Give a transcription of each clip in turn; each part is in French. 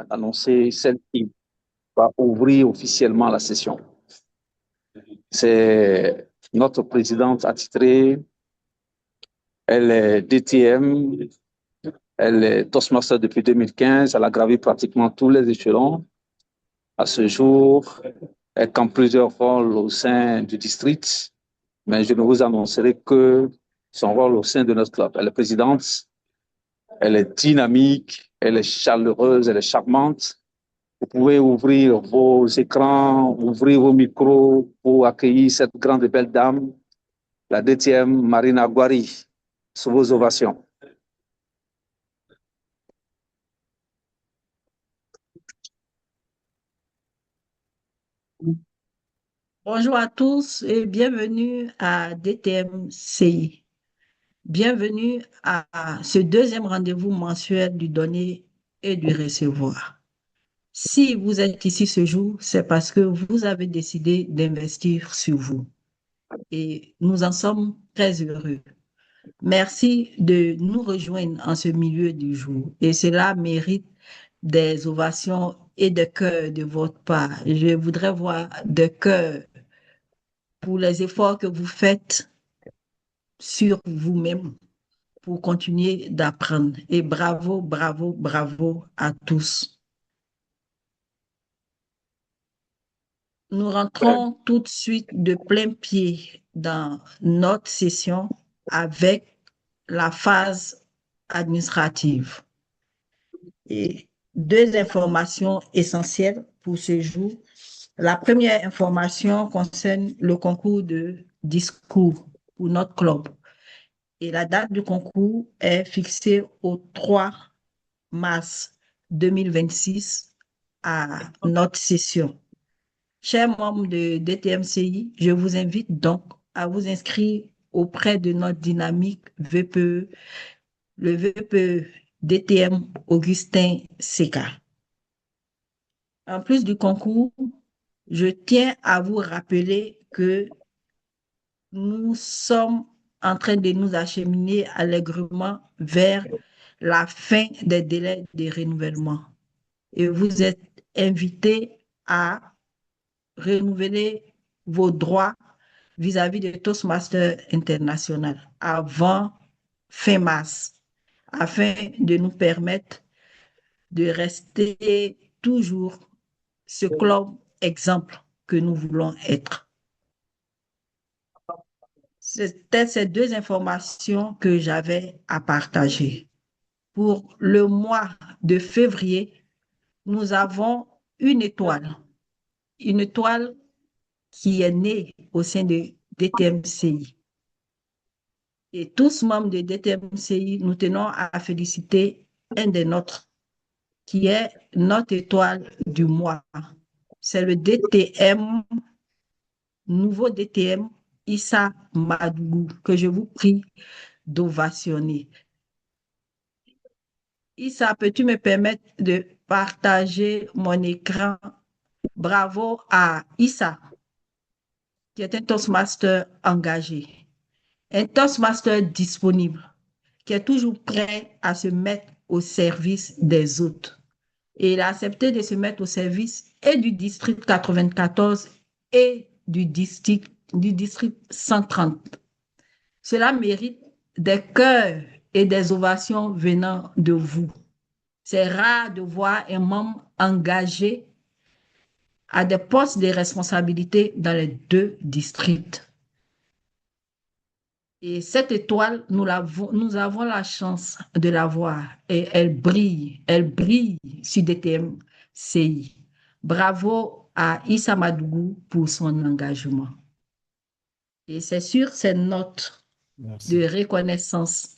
annoncer celle qui va ouvrir officiellement la session. C'est notre présidente attitrée, elle est DTM, elle est Toastmaster depuis 2015, elle a gravi pratiquement tous les échelons. À ce jour, elle campe plusieurs rôles au sein du district, mais je ne vous annoncerai que son rôle au sein de notre club. Elle est présidente, elle est dynamique, elle est chaleureuse, elle est charmante. Vous pouvez ouvrir vos écrans, ouvrir vos micros pour accueillir cette grande et belle dame, la DTM Marina Guari, sous vos ovations. Bonjour à tous et bienvenue à DTMCI. Bienvenue à ce deuxième rendez-vous mensuel du donner et du recevoir. Si vous êtes ici ce jour, c'est parce que vous avez décidé d'investir sur vous et nous en sommes très heureux. Merci de nous rejoindre en ce milieu du jour et cela mérite des ovations et de cœur de votre part. Je voudrais voir de cœur pour les efforts que vous faites sur vous-même pour continuer d'apprendre. Et bravo, bravo, bravo à tous. Nous rentrons tout de suite de plein pied dans notre session avec la phase administrative. Et deux informations essentielles pour ce jour. La première information concerne le concours de discours pour notre club. Et la date du concours est fixée au 3 mars 2026 à notre session. Chers membres de DTMCI, je vous invite donc à vous inscrire auprès de notre dynamique VPE, le VPE DTM Augustin CK. En plus du concours, je tiens à vous rappeler que nous sommes en train de nous acheminer allègrement vers la fin des délais de renouvellement. Et vous êtes invités à renouveler vos droits vis-à-vis de Toastmaster International avant fin mars, afin de nous permettre de rester toujours ce club exemple que nous voulons être. C'était ces deux informations que j'avais à partager. Pour le mois de février, nous avons une étoile qui est née au sein de DTMCI. Et tous membres de DTMCI, nous tenons à féliciter un des nôtres, qui est notre étoile du mois. C'est le DTM, nouveau DTM Issa Madougou, que je vous prie d'ovationner. Issa, peux-tu me permettre de partager mon écran? Bravo à Issa, qui est un Toastmaster engagé, un Toastmaster disponible, qui est toujours prêt à se mettre au service des autres. Et il a accepté de se mettre au service et du district 94 et du district 130. Cela mérite des cœurs et des ovations venant de vous. C'est rare de voir un membre engagé à des postes de responsabilité dans les deux districts. Et cette étoile, nous avons la chance de la voir et elle brille sur DTMCI. Bravo à Issa Madougou pour son engagement. Et c'est sur cette note Merci. de reconnaissance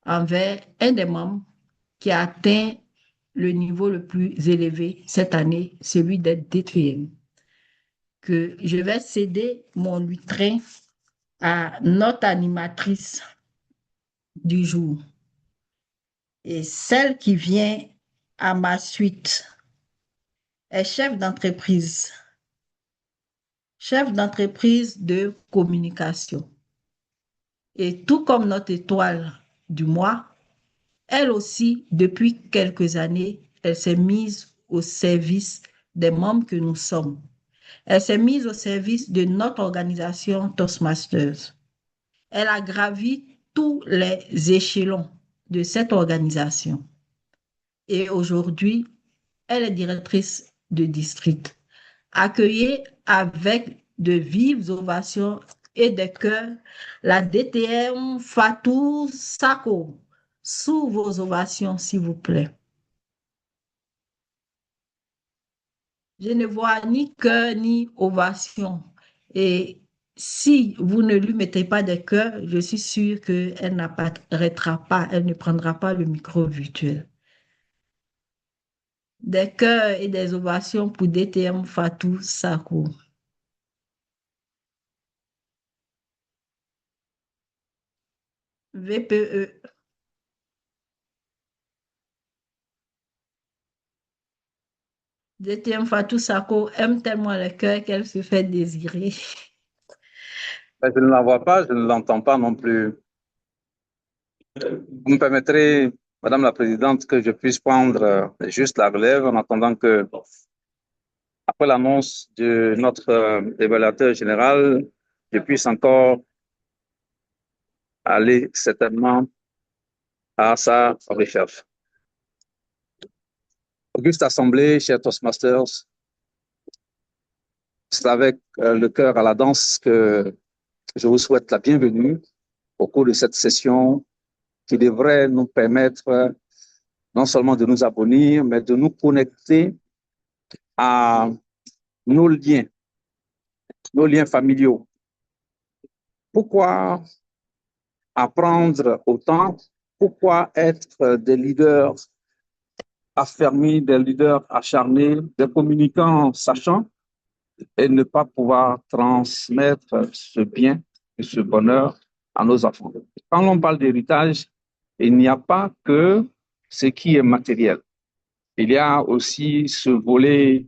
envers un des membres qui a atteint le niveau le plus élevé cette année, celui d'être DTM, que je vais céder mon lutrin à notre animatrice du jour. Et celle qui vient à ma suite est chef d'entreprise de communication. Et tout comme notre étoile du mois, elle aussi, depuis quelques années, elle s'est mise au service des membres que nous sommes. Elle s'est mise au service de notre organisation Toastmasters. Elle a gravi tous les échelons de cette organisation. Et aujourd'hui, elle est directrice de district. Accueillez avec de vives ovations et des cœurs la DTM Fatou Sako. Sous vos ovations, s'il vous plaît. Je ne vois ni cœur ni ovation. Et si vous ne lui mettez pas de cœur, je suis sûre qu'elle n'apparaîtra pas, elle ne prendra pas le micro virtuel. Des cœurs et des ovations pour DTM Fatou Sako. VPE. DTM Fatou Sako aime tellement le cœur qu'elle se fait désirer. Je ne la vois pas, je ne l'entends pas non plus. Vous me permettrez, Madame la Présidente, que je puisse prendre juste la relève en attendant que, après l'annonce de notre évaluateur général, je puisse encore aller certainement à sa recherche. Auguste Assemblée, chers Toastmasters, c'est avec le cœur à la danse que je vous souhaite la bienvenue au cours de cette session qui devrait nous permettre non seulement de nous abonner, mais de nous connecter à nos liens familiaux. Pourquoi apprendre autant? Pourquoi être des leaders affermis, des leaders acharnés, des communicants sachants et ne pas pouvoir transmettre ce bien et ce bonheur à nos enfants? Quand on parle d'héritage, il n'y a pas que ce qui est matériel. Il y a aussi ce volet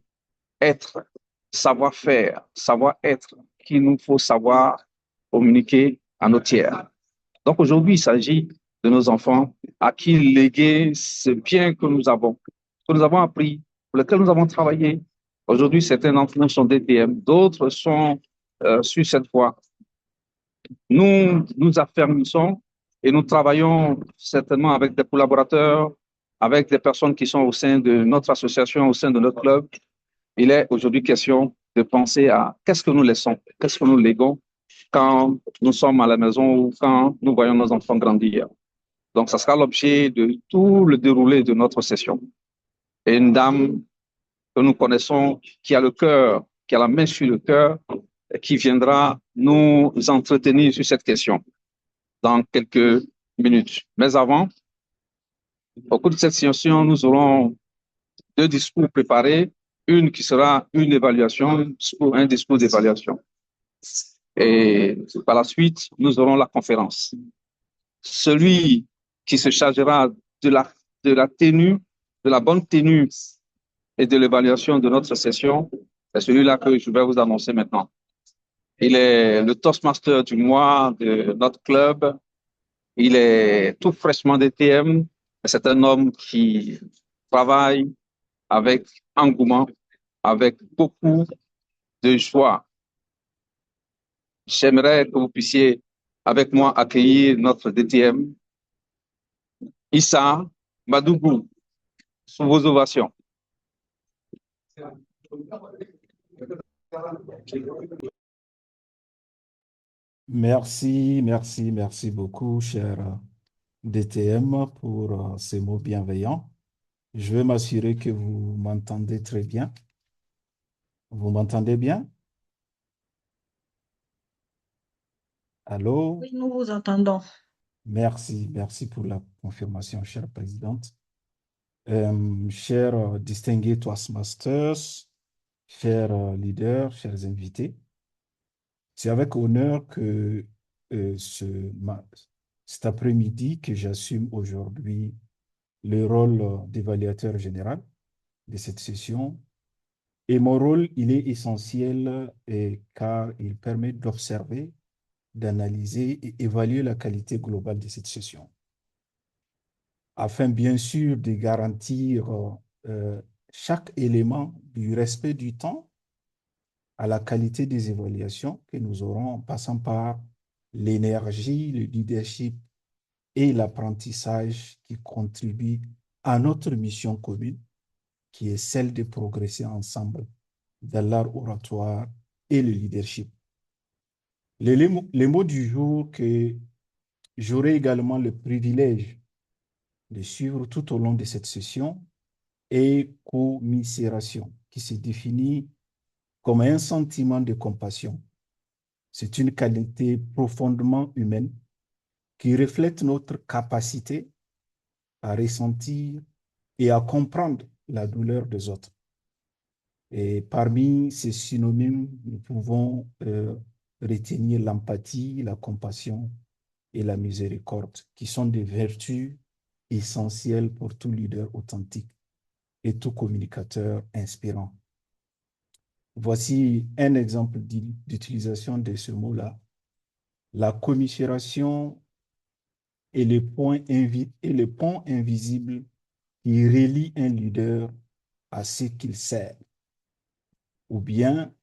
être, savoir-faire, savoir-être qu'il nous faut savoir communiquer à nos tiers. Donc aujourd'hui, il s'agit de nos enfants à qui léguer ce bien que nous avons appris, pour lequel nous avons travaillé. Aujourd'hui, certains d'entre nous sont DTM, d'autres sont sur cette voie. Nous nous affermissons et nous travaillons certainement avec des collaborateurs, avec des personnes qui sont au sein de notre association, au sein de notre club. Il est aujourd'hui question de penser à qu'est-ce que nous laissons, qu'est-ce que nous léguons quand nous sommes à la maison ou quand nous voyons nos enfants grandir. Donc, ça sera l'objet de tout le déroulé de notre session. Et une dame que nous connaissons, qui a le cœur, qui a la main sur le cœur, qui viendra nous entretenir sur cette question dans quelques minutes. Mais avant, au cours de cette session, nous aurons deux discours préparés, une qui sera une évaluation, un discours d'évaluation. Et par la suite, nous aurons la conférence. Celui qui se chargera de la tenue, de la bonne tenue et de l'évaluation de notre session, c'est celui-là que je vais vous annoncer maintenant. Il est le Toastmaster du mois de notre club. Il est tout fraîchement DTM. C'est un homme qui travaille avec engouement, avec beaucoup de joie. J'aimerais que vous puissiez, avec moi, accueillir notre DTM, Issa Madougou, sous vos ovations. Merci beaucoup, cher DTM, pour ces mots bienveillants. Je vais m'assurer que vous m'entendez très bien. Vous m'entendez bien? Allô? Oui, nous vous entendons. Merci pour la confirmation, chère présidente. Chers distingués Toastmasters, chers leaders, chers invités, c'est avec honneur que cet après-midi que j'assume aujourd'hui le rôle d'évaluateur général de cette session. Et mon rôle, il est essentiel car il permet d'observer, d'analyser et évaluer la qualité globale de cette session, afin bien sûr de garantir euh, chaque élément du respect du temps à la qualité des évaluations que nous aurons en passant par l'énergie, le leadership et l'apprentissage qui contribuent à notre mission commune, qui est celle de progresser ensemble dans l'art oratoire et le leadership. Les mots du jour que j'aurai également le privilège de suivre tout au long de cette session est commisération, qui se définit comme un sentiment de compassion. C'est une qualité profondément humaine qui reflète notre capacité à ressentir et à comprendre la douleur des autres. Et parmi ces synonymes, nous pouvons retenir l'empathie, la compassion et la miséricorde, qui sont des vertus essentielles pour tout leader authentique et tout communicateur inspirant. Voici un exemple d'utilisation de ce mot-là. La commisération est le pont invisible qui relie un leader à ce qu'il sert, ou bien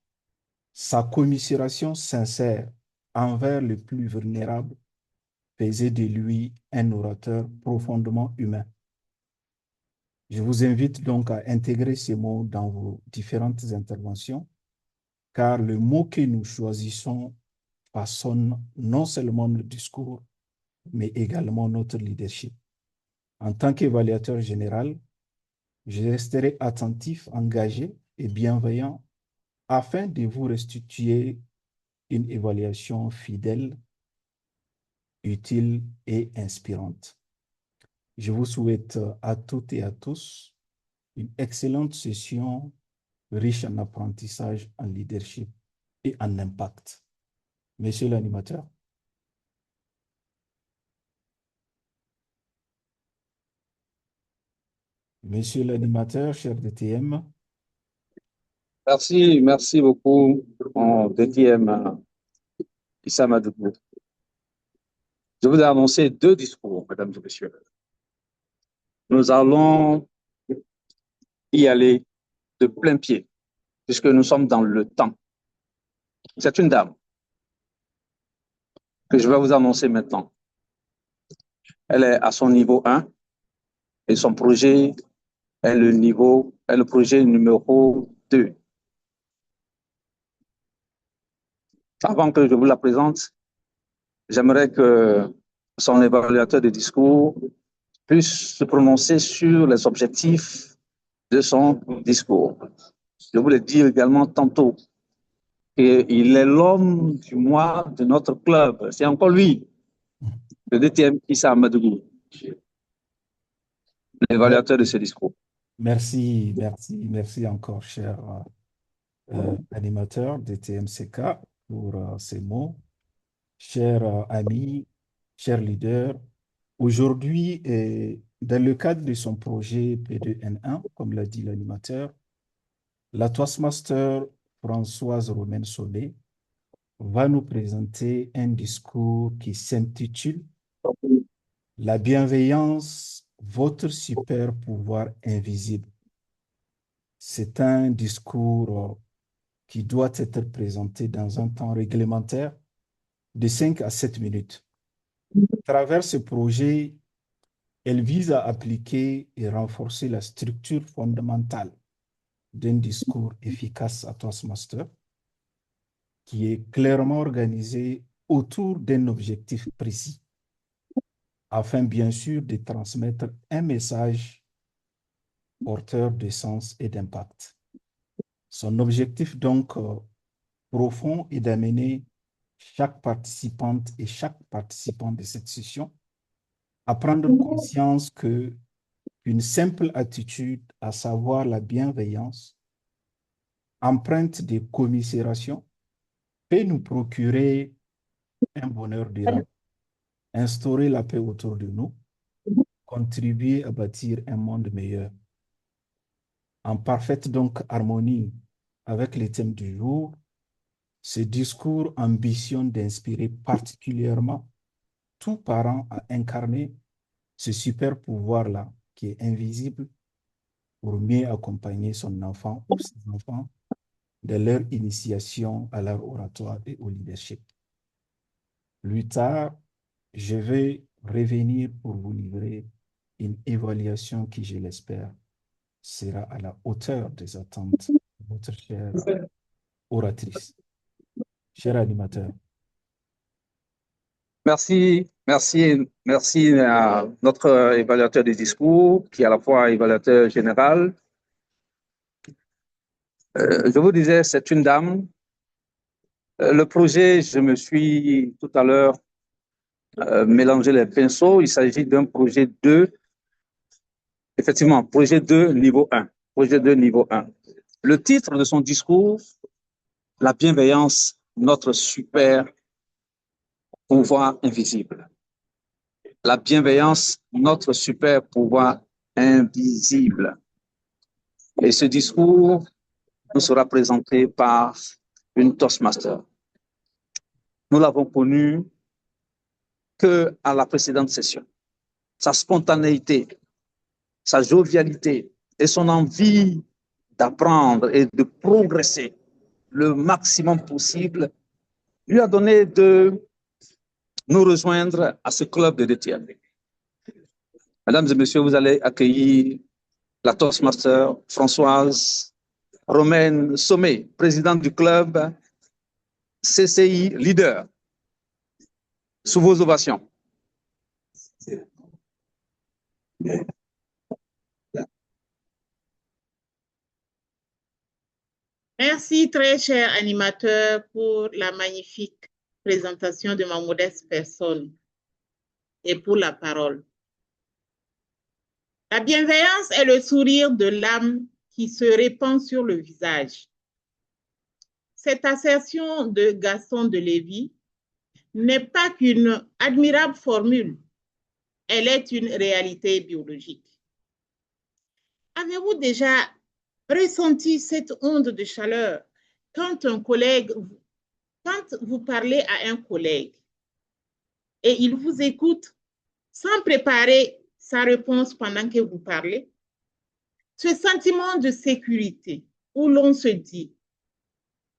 sa commisération sincère envers le plus vulnérable faisait de lui un orateur profondément humain. Je vous invite donc à intégrer ces mots dans vos différentes interventions, car le mot que nous choisissons façonne non seulement le discours, mais également notre leadership. En tant qu'évaluateur général, je resterai attentif, engagé et bienveillant afin de vous restituer une évaluation fidèle, utile et inspirante. Je vous souhaite à toutes et à tous une excellente session riche en apprentissage, en leadership et en impact. Monsieur l'animateur. Monsieur l'animateur, cher DTM. Merci beaucoup, mon DTM Issa Madougou. Je vous ai annoncé 2 discours, mesdames et messieurs. Nous allons y aller de plein pied, puisque nous sommes dans le temps. C'est une dame que je vais vous annoncer maintenant. Elle est à son niveau 1 et son projet est le projet numéro 2. Avant que je vous la présente, j'aimerais que son évaluateur de discours puisse se prononcer sur les objectifs de son discours. Je voulais dire également tantôt qu'il est l'homme du mois de notre club. C'est encore lui, le DTM Issa Madougou, l'évaluateur de ce discours. Merci encore, cher animateur DTMCK, pour ces mots. Chers amis, chers leaders, aujourd'hui, dans le cadre de son projet P2N1, comme l'a dit l'animateur, la Toastmaster Françoise Romaine Sauvé va nous présenter un discours qui s'intitule La bienveillance, votre super pouvoir invisible. C'est un discours qui doit être présenté dans un temps réglementaire de 5 à 7 minutes. À travers ce projet, elle vise à appliquer et renforcer la structure fondamentale d'un discours efficace à Toastmaster qui est clairement organisé autour d'un objectif précis afin bien sûr de transmettre un message porteur de sens et d'impact. Son objectif donc profond est d'amener chaque participante et chaque participant de cette session à prendre conscience que une simple attitude, à savoir la bienveillance, empreinte de commisération, peut nous procurer un bonheur durable, instaurer la paix autour de nous, contribuer à bâtir un monde meilleur. En parfaite donc harmonie avec les thèmes du jour, ce discours ambitionne d'inspirer particulièrement tout parent à incarner ce super pouvoir-là qui est invisible, pour mieux accompagner son enfant ou ses enfants de leur initiation à l'art oratoire et au leadership. Plus tard, je vais revenir pour vous livrer une évaluation qui, je l'espère, sera à la hauteur des attentes de votre chère oratrice. Cher animateur. Merci, merci, merci à notre évaluateur du discours, qui est à la fois évaluateur général. Je vous disais, c'est une dame. Le projet, je me suis tout à l'heure mélangé les pinceaux. Il s'agit d'un projet 2. Effectivement, projet 2, niveau 1. Projet 2, niveau 1. Le titre de son discours, la bienveillance, notre super pouvoir invisible. La bienveillance, notre super pouvoir invisible. Et ce discours nous sera présenté par une Toastmaster. Nous l'avons connu qu'à la précédente session. Sa spontanéité, sa jovialité et son envie d'apprendre et de progresser le maximum possible lui a donné de nous rejoindre à ce club de DTM. Mesdames et messieurs, vous allez accueillir la Toastmaster Françoise Romaine Sommet, présidente du club CCI Leader. Sous vos ovations. Merci, très cher animateur, pour la magnifique présentation de ma modeste personne et pour la parole. La bienveillance est le sourire de l'âme qui se répand sur le visage. Cette assertion de Gaston de Lévy n'est pas qu'une admirable formule, elle est une réalité biologique. Avez-vous déjà ressenti cette onde de chaleur quand vous parlez à un collègue et il vous écoute sans préparer sa réponse pendant que vous parlez? Ce sentiment de sécurité où l'on se dit,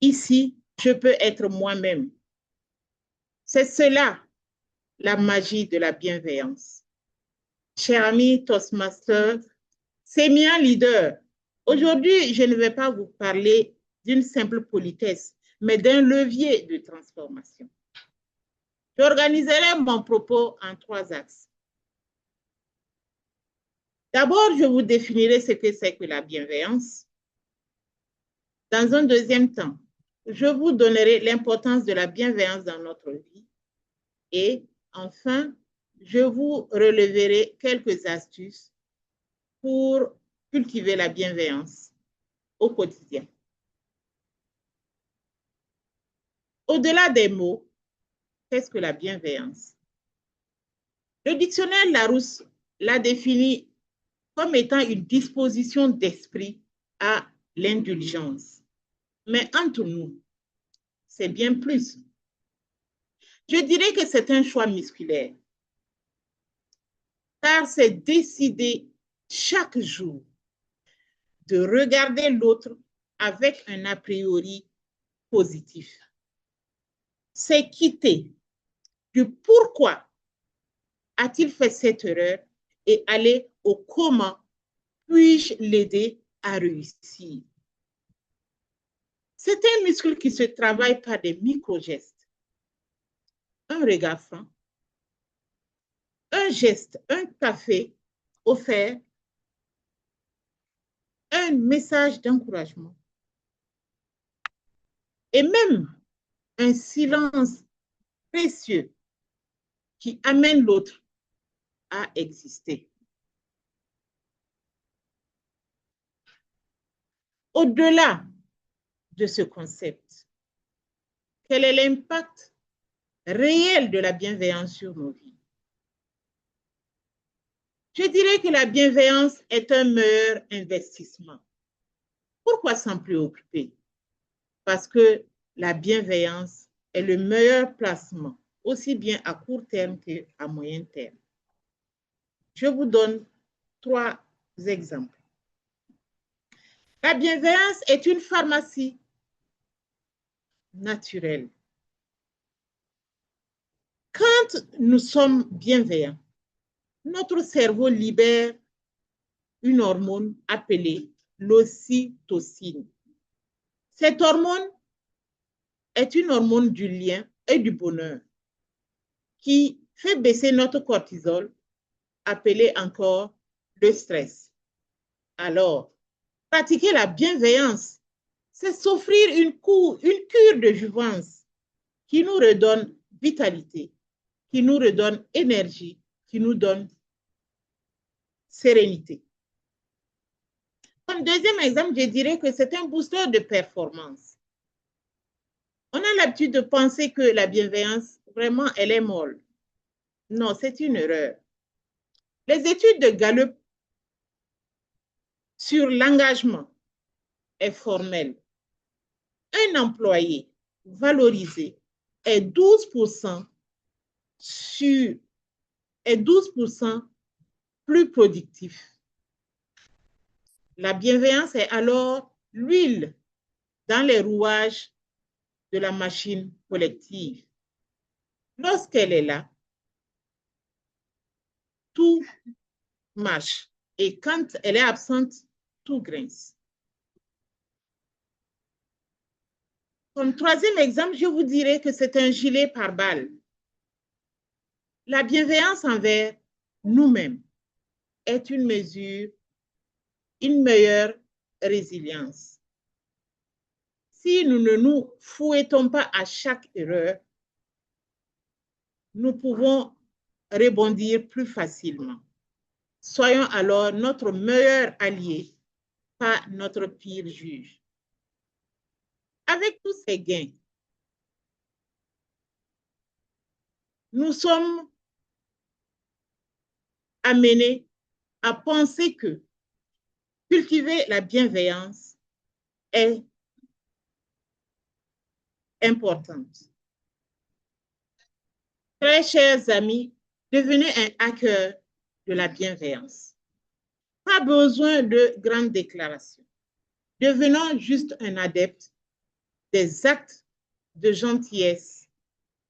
ici, je peux être moi-même. C'est cela, la magie de la bienveillance. Cher ami Toastmaster, Sémien leader, aujourd'hui, je ne vais pas vous parler d'une simple politesse, mais d'un levier de transformation. J'organiserai mon propos en 3 axes. D'abord, je vous définirai ce que c'est que la bienveillance. Dans un deuxième temps, je vous donnerai l'importance de la bienveillance dans notre vie. Et enfin, je vous releverai quelques astuces pour cultiver la bienveillance au quotidien. Au-delà des mots, qu'est-ce que la bienveillance? Le dictionnaire Larousse l'a défini comme étant une disposition d'esprit à l'indulgence. Mais entre nous, c'est bien plus. Je dirais que c'est un choix musculaire, car c'est décider chaque jour de regarder l'autre avec un a priori positif. C'est quitter du pourquoi a-t-il fait cette erreur et aller au comment puis-je l'aider à réussir. C'est un muscle qui se travaille par des micro-gestes. Un regard franc, un geste, un café offert, un message d'encouragement et même un silence précieux qui amène l'autre à exister. Au-delà de ce concept, quel est l'impact réel de la bienveillance sur nos vies? Je dirais que la bienveillance est un meilleur investissement. Pourquoi s'en préoccuper? Parce que la bienveillance est le meilleur placement, aussi bien à court terme qu'à moyen terme. Je vous donne 3 exemples. La bienveillance est une pharmacie naturelle. Quand nous sommes bienveillants, notre cerveau libère une hormone appelée l'ocytocine. Cette hormone est une hormone du lien et du bonheur qui fait baisser notre cortisol, appelé encore le stress. Alors, pratiquer la bienveillance, c'est s'offrir une cure de jouvence qui nous redonne vitalité, qui nous redonne énergie, qui nous donne sérénité. Comme deuxième exemple, je dirais que c'est un booster de performance. On a l'habitude de penser que la bienveillance, vraiment, elle est molle. Non, c'est une erreur. Les études de Gallup sur l'engagement est formel. Un employé valorisé est 12% plus productif. La bienveillance est alors l'huile dans les rouages de la machine collective. Lorsqu'elle est là, tout marche. Et quand elle est absente, tout grince. Comme troisième exemple, je vous dirais que c'est un gilet pare-balles. La bienveillance envers nous-mêmes est une meilleure résilience. Si nous ne nous fouettons pas à chaque erreur, nous pouvons rebondir plus facilement. Soyons alors notre meilleur allié, pas notre pire juge. Avec tous ces gains, nous sommes amenés à penser que cultiver la bienveillance est importante. Très chers amis, devenez un hacker de la bienveillance. Pas besoin de grandes déclarations. Devenons juste un adepte des actes de gentillesse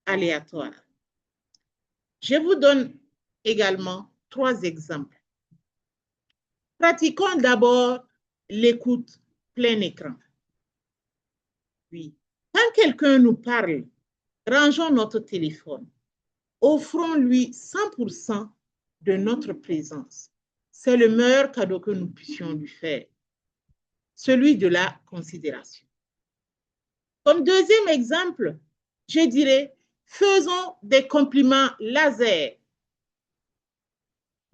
aléatoires. Je vous donne également 3 exemples. Pratiquons d'abord l'écoute plein écran. Oui. Quand quelqu'un nous parle, rangeons notre téléphone. Offrons-lui 100% de notre présence. C'est le meilleur cadeau que nous puissions lui faire, celui de la considération. Comme deuxième exemple, je dirais, faisons des compliments laser.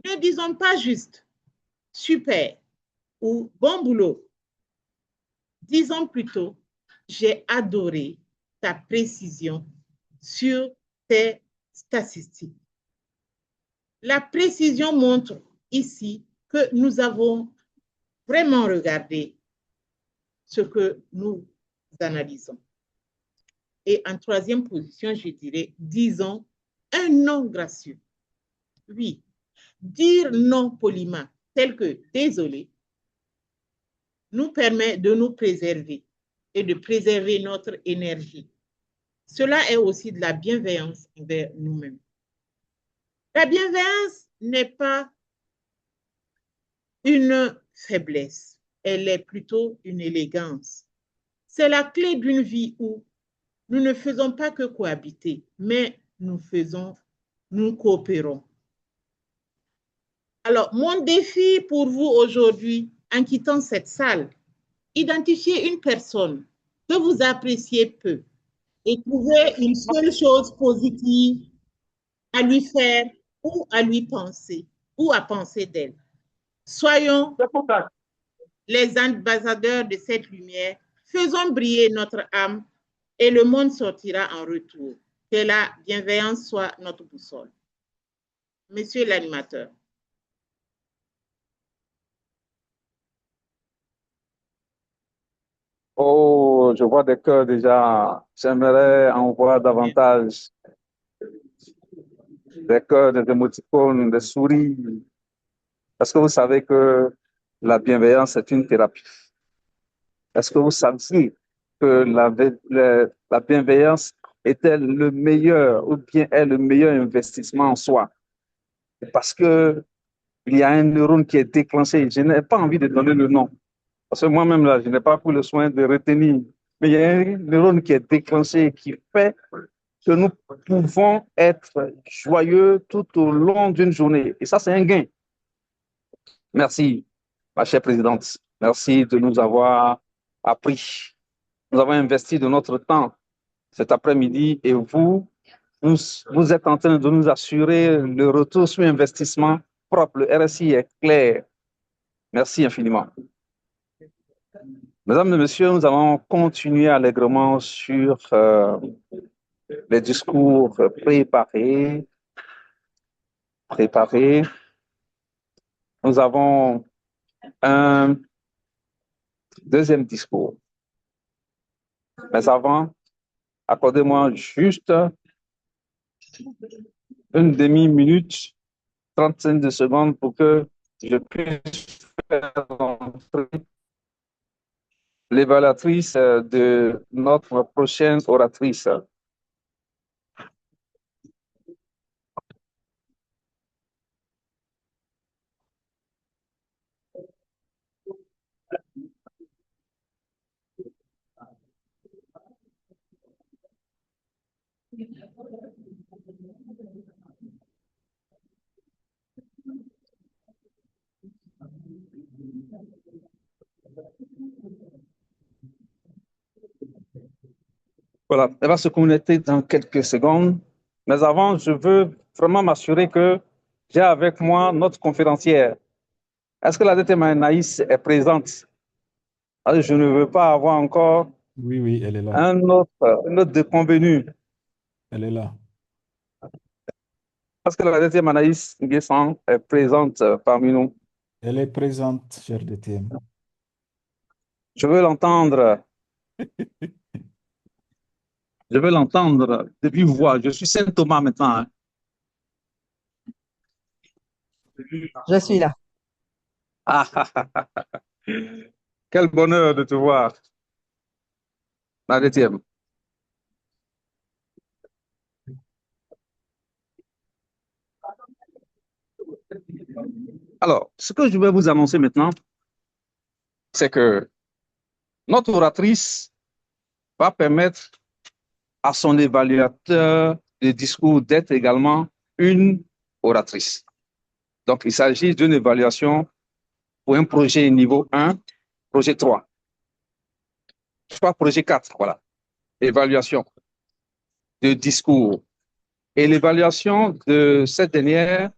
Ne disons pas juste super ou bon boulot. Disons plutôt, j'ai adoré ta précision sur tes statistiques. La précision montre ici que nous avons vraiment regardé ce que nous analysons. Et en troisième position, je dirais, disons un non gracieux. Oui, dire non poliment, tel que désolé, nous permet de nous préserver et de préserver notre énergie. Cela est aussi de la bienveillance envers nous-mêmes. La bienveillance n'est pas une faiblesse, elle est plutôt une élégance. C'est la clé d'une vie où nous ne faisons pas que cohabiter, mais nous coopérons. Alors, mon défi pour vous aujourd'hui, en quittant cette salle, identifiez une personne que vous appréciez peu et trouvez une seule chose positive à lui faire ou à lui penser ou à penser d'elle. Soyons les ambassadeurs de cette lumière, faisons briller notre âme et le monde sortira en retour. Que la bienveillance soit notre boussole. Monsieur l'animateur. Oh, je vois des cœurs déjà. J'aimerais en voir davantage. Des cœurs, des émoticônes, des sourires. Parce que vous savez que la bienveillance est une thérapie. Est-ce que vous savez que la bienveillance est-elle le meilleur ou bien est le meilleur investissement en soi? Parce que il y a un neurone qui est déclenché. Je n'ai pas envie de donner le nom. Parce que moi-même, là, je n'ai pas pris le soin de retenir. Mais il y a un neurone qui est déclenché, qui fait que nous pouvons être joyeux tout au long d'une journée. Et ça, c'est un gain. Merci, ma chère présidente. Merci de nous avoir appris. Nous avons investi de notre temps cet après-midi et vous êtes en train de nous assurer le retour sur investissement propre. Le RSI est clair. Merci infiniment. Mesdames et messieurs, nous allons continuer allègrement sur les discours préparés. Nous avons un deuxième discours. Mais avant, accordez-moi juste une demi-minute, 35 de secondes pour que je puisse faire entrer l'évaluatrice de notre prochaine oratrice. Voilà, elle va se connecter dans quelques secondes. Mais avant, je veux vraiment m'assurer que j'ai avec moi notre conférencière. Est-ce que la DTM Anaïs est présente? Je ne veux pas avoir encore Oui, oui, elle est là. une autre déconvenu. Elle est là. Est-ce que la DTM Anaïs Nguessan est présente parmi nous? Elle est présente, cher DTM. Je veux l'entendre. Je veux l'entendre de vive voix. Je suis Saint Thomas maintenant. Hein. Je suis là. Ah, ah, ah, ah, ah. Quel bonheur de te voir, la DTM. Alors, ce que je vais vous annoncer maintenant, c'est que notre oratrice va permettre à son évaluateur de discours d'être également une oratrice. Donc, il s'agit d'une évaluation pour un projet niveau 1, projet 3. Je crois projet 4, voilà. Évaluation de discours. Et l'évaluation de cette dernière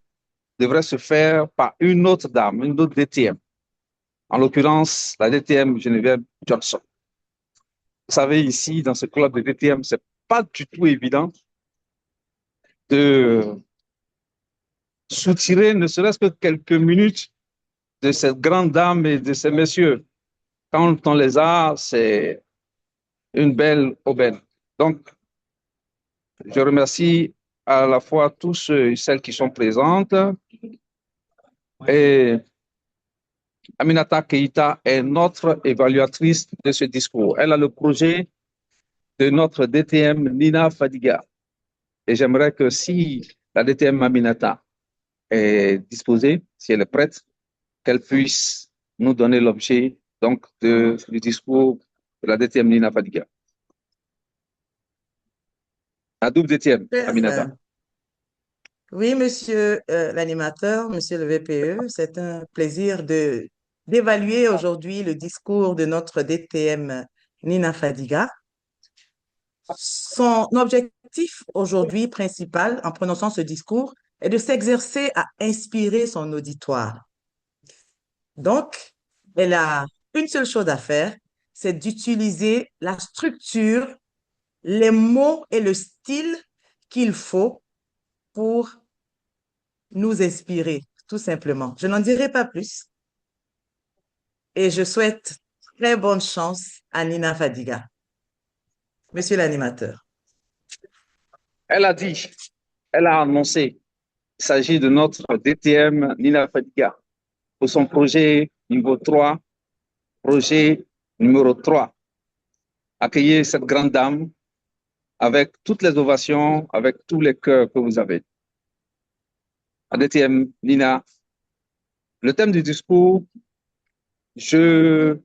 devrait se faire par une autre dame, une autre DTM. En l'occurrence, la DTM Geneviève Johnson. Vous savez, ici, dans ce club de DTM, c'est pas du tout évident de soutirer ne serait-ce que quelques minutes de cette grande dame et de ces messieurs. Quand on les a, c'est une belle aubaine. Donc, je remercie à la fois tous ceux et celles qui sont présentes. Et Aminata Keïta est notre évaluatrice de ce discours. Elle a le projet de notre DTM Nina Fadiga. Et j'aimerais que si la DTM Aminata est disposée, si elle est prête, qu'elle puisse nous donner l'objet donc du discours de la DTM Nina Fadiga. La double DTM Aminata. Oui, monsieur l'animateur, monsieur le VPE, c'est un plaisir d'évaluer aujourd'hui le discours de notre DTM Nina Fadiga. Son objectif aujourd'hui principal en prononçant ce discours est de s'exercer à inspirer son auditoire. Donc, elle a une seule chose à faire, c'est d'utiliser la structure, les mots et le style qu'il faut pour nous inspirer, tout simplement. Je n'en dirai pas plus et je souhaite très bonne chance à Nina Fadiga. Monsieur l'animateur. Elle a dit, elle a annoncé, il s'agit de notre DTM Nina Fadiga pour son projet niveau 3, projet Numéro 3, accueillez cette grande dame avec toutes les ovations, avec tous les cœurs que vous avez. ADTM, Nina, le thème du discours, je ne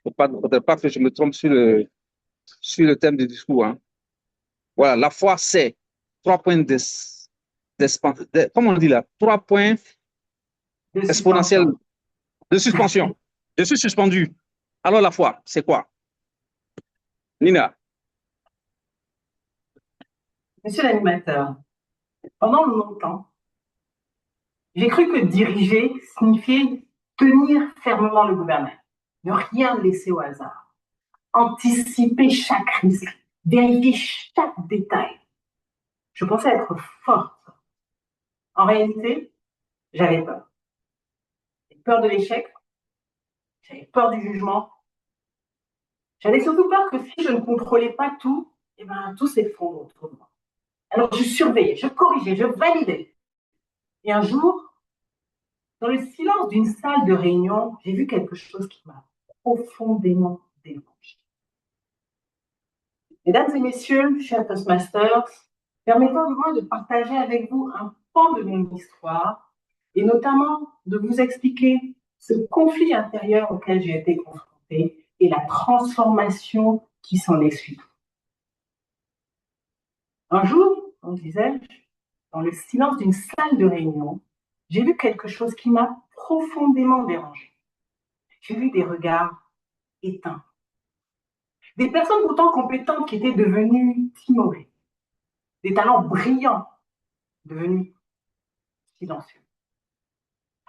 faudrait pas que je me trompe sur le thème du discours. Hein. Voilà, la foi, c'est 3 points comment on dit là? 3 points exponentiels de suspension. Je suis suspendu. Alors la foi, c'est quoi? Nina. Monsieur l'animateur, pendant longtemps, j'ai cru que diriger signifiait tenir fermement le gouvernement, ne rien laisser au hasard, anticiper chaque risque, vérifier chaque détail. Je pensais être forte. En réalité, j'avais peur. J'avais peur de l'échec, j'avais peur du jugement. J'avais surtout peur que si je ne contrôlais pas tout, eh ben, tout s'effondre autour de moi. Alors je surveillais, je corrigeais, je validais. Et un jour, dans le silence d'une salle de réunion, j'ai vu quelque chose qui m'a profondément dérangée. Mesdames et messieurs, chers Toastmasters, permettez-moi de partager avec vous un pan de mon histoire et notamment de vous expliquer ce conflit intérieur auquel j'ai été confrontée et la transformation qui s'en est suivie. Un jour, comme disais-je, dans le silence d'une salle de réunion, j'ai vu quelque chose qui m'a profondément dérangée. J'ai vu des regards éteints. Des personnes pourtant compétentes qui étaient devenues timorées. Des talents brillants devenus silencieux.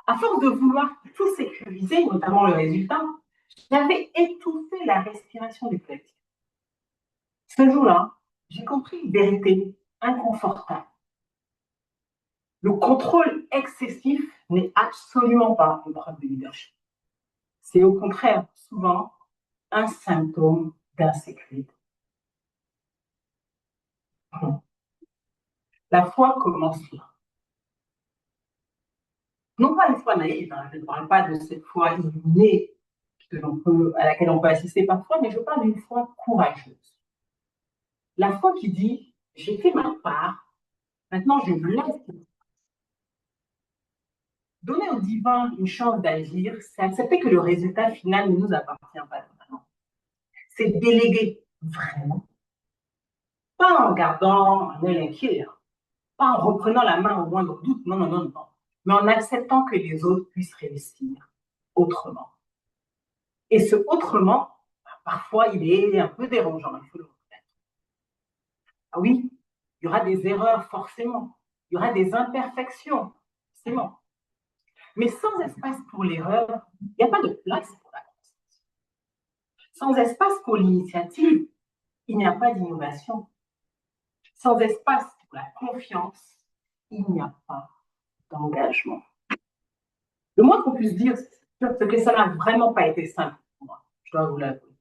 À force de vouloir tout sécuriser, notamment le résultat, j'avais étouffé la respiration du collectif. Ce jour-là, j'ai compris une vérité inconfortable. Le contrôle excessif n'est absolument pas une preuve de leadership. C'est au contraire souvent un symptôme d'insécurité. La foi commence là. Non pas une foi naïve, hein, je ne parle pas de cette foi illuminée à laquelle on peut assister parfois, mais je parle d'une foi courageuse. La foi qui dit, j'ai fait ma part, maintenant je me laisse. Donner au divin une chance d'agir, c'est accepter que le résultat final ne nous appartient pas vraiment. C'est déléguer vraiment. Pas en gardant un œil inquiet, pas en reprenant la main au moindre doute, non, non, non, non, mais en acceptant que les autres puissent réussir autrement. Et ce autrement, parfois, il est un peu dérangeant, il faut le reconnaître. Ah oui, il y aura des erreurs forcément, il y aura des imperfections, forcément. Mais sans espace pour l'erreur, il n'y a pas de place pour la croissance. Sans espace pour l'initiative, il n'y a pas d'innovation. Sans espace pour la confiance, il n'y a pas d'engagement. Le moins qu'on puisse dire, c'est que ça n'a vraiment pas été simple pour moi, je dois vous l'avouer.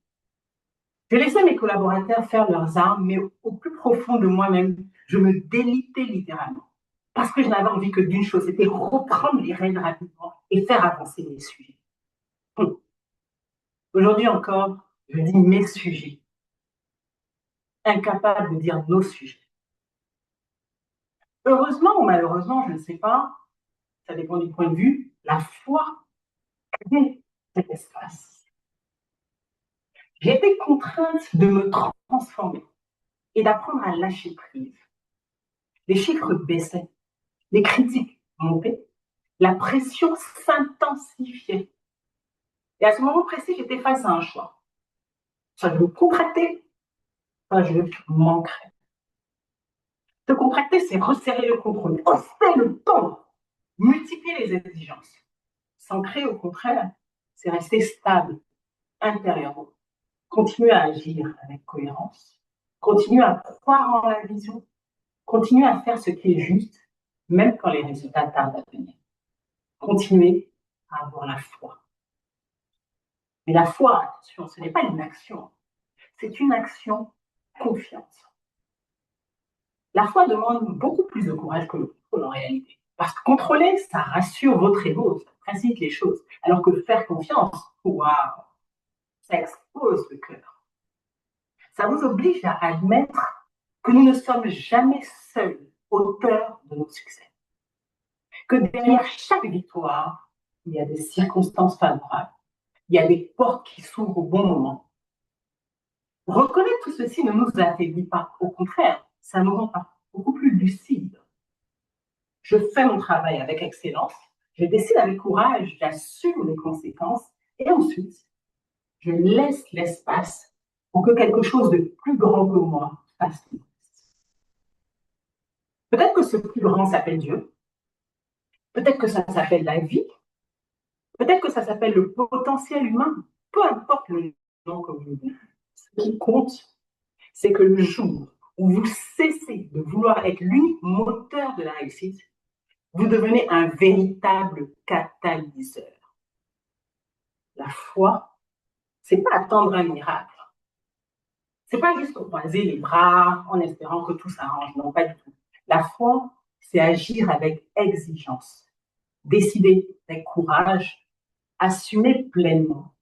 J'ai laissé mes collaborateurs faire leurs armes, mais au plus profond de moi-même, je me délitais littéralement. Parce que je n'avais envie que d'une chose, c'était reprendre les rênes rapidement et faire avancer les sujets. Aujourd'hui encore, je dis mes sujets, incapable de dire nos sujets. Heureusement ou malheureusement, je ne sais pas, ça dépend du point de vue, la foi crée cet espace. J'ai été contrainte de me transformer et d'apprendre à lâcher prise. Les chiffres baissaient, les critiques montaient, la pression s'intensifiait. Et à ce moment précis, j'étais face à un choix. Soit je me contractais, soit je manquerais. Se contracter, c'est resserrer le contrôle, hausser le ton, multiplier les exigences. S'ancrer, au contraire, c'est rester stable intérieurement, continuer à agir avec cohérence, continuer à croire en la vision, continuer à faire ce qui est juste, même quand les résultats tardent à venir. Continuer à avoir la foi. Mais la foi, attention, ce n'est pas une action, c'est une action confiante. La foi demande beaucoup plus de courage que le contrôle en réalité. Parce que contrôler, ça rassure votre ego, ça facilite les choses. Alors que faire confiance, waouh, Ça expose le cœur. Ça vous oblige à admettre que nous ne sommes jamais seuls auteurs de nos succès. Que derrière chaque victoire, il y a des circonstances favorables, il y a des portes qui s'ouvrent au bon moment. Reconnaître tout ceci ne nous affaiblit pas, au contraire, ça nous rend beaucoup plus lucides. Je fais mon travail avec excellence, je décide avec courage, j'assume les conséquences, et ensuite, je laisse l'espace pour que quelque chose de plus grand que moi fasse le reste. Peut-être que ce plus grand s'appelle Dieu, peut-être que ça s'appelle la vie, peut-être que ça s'appelle le potentiel humain, peu importe le nom que vous donnez. Ce qui compte, c'est que le jour où vous cessez de vouloir être l'unique moteur de la réussite, vous devenez un véritable catalyseur. La foi, c'est pas attendre un miracle. C'est pas juste croiser les bras en espérant que tout s'arrange. Non, pas du tout. La foi, c'est agir avec exigence, décider avec courage, assumer pleinement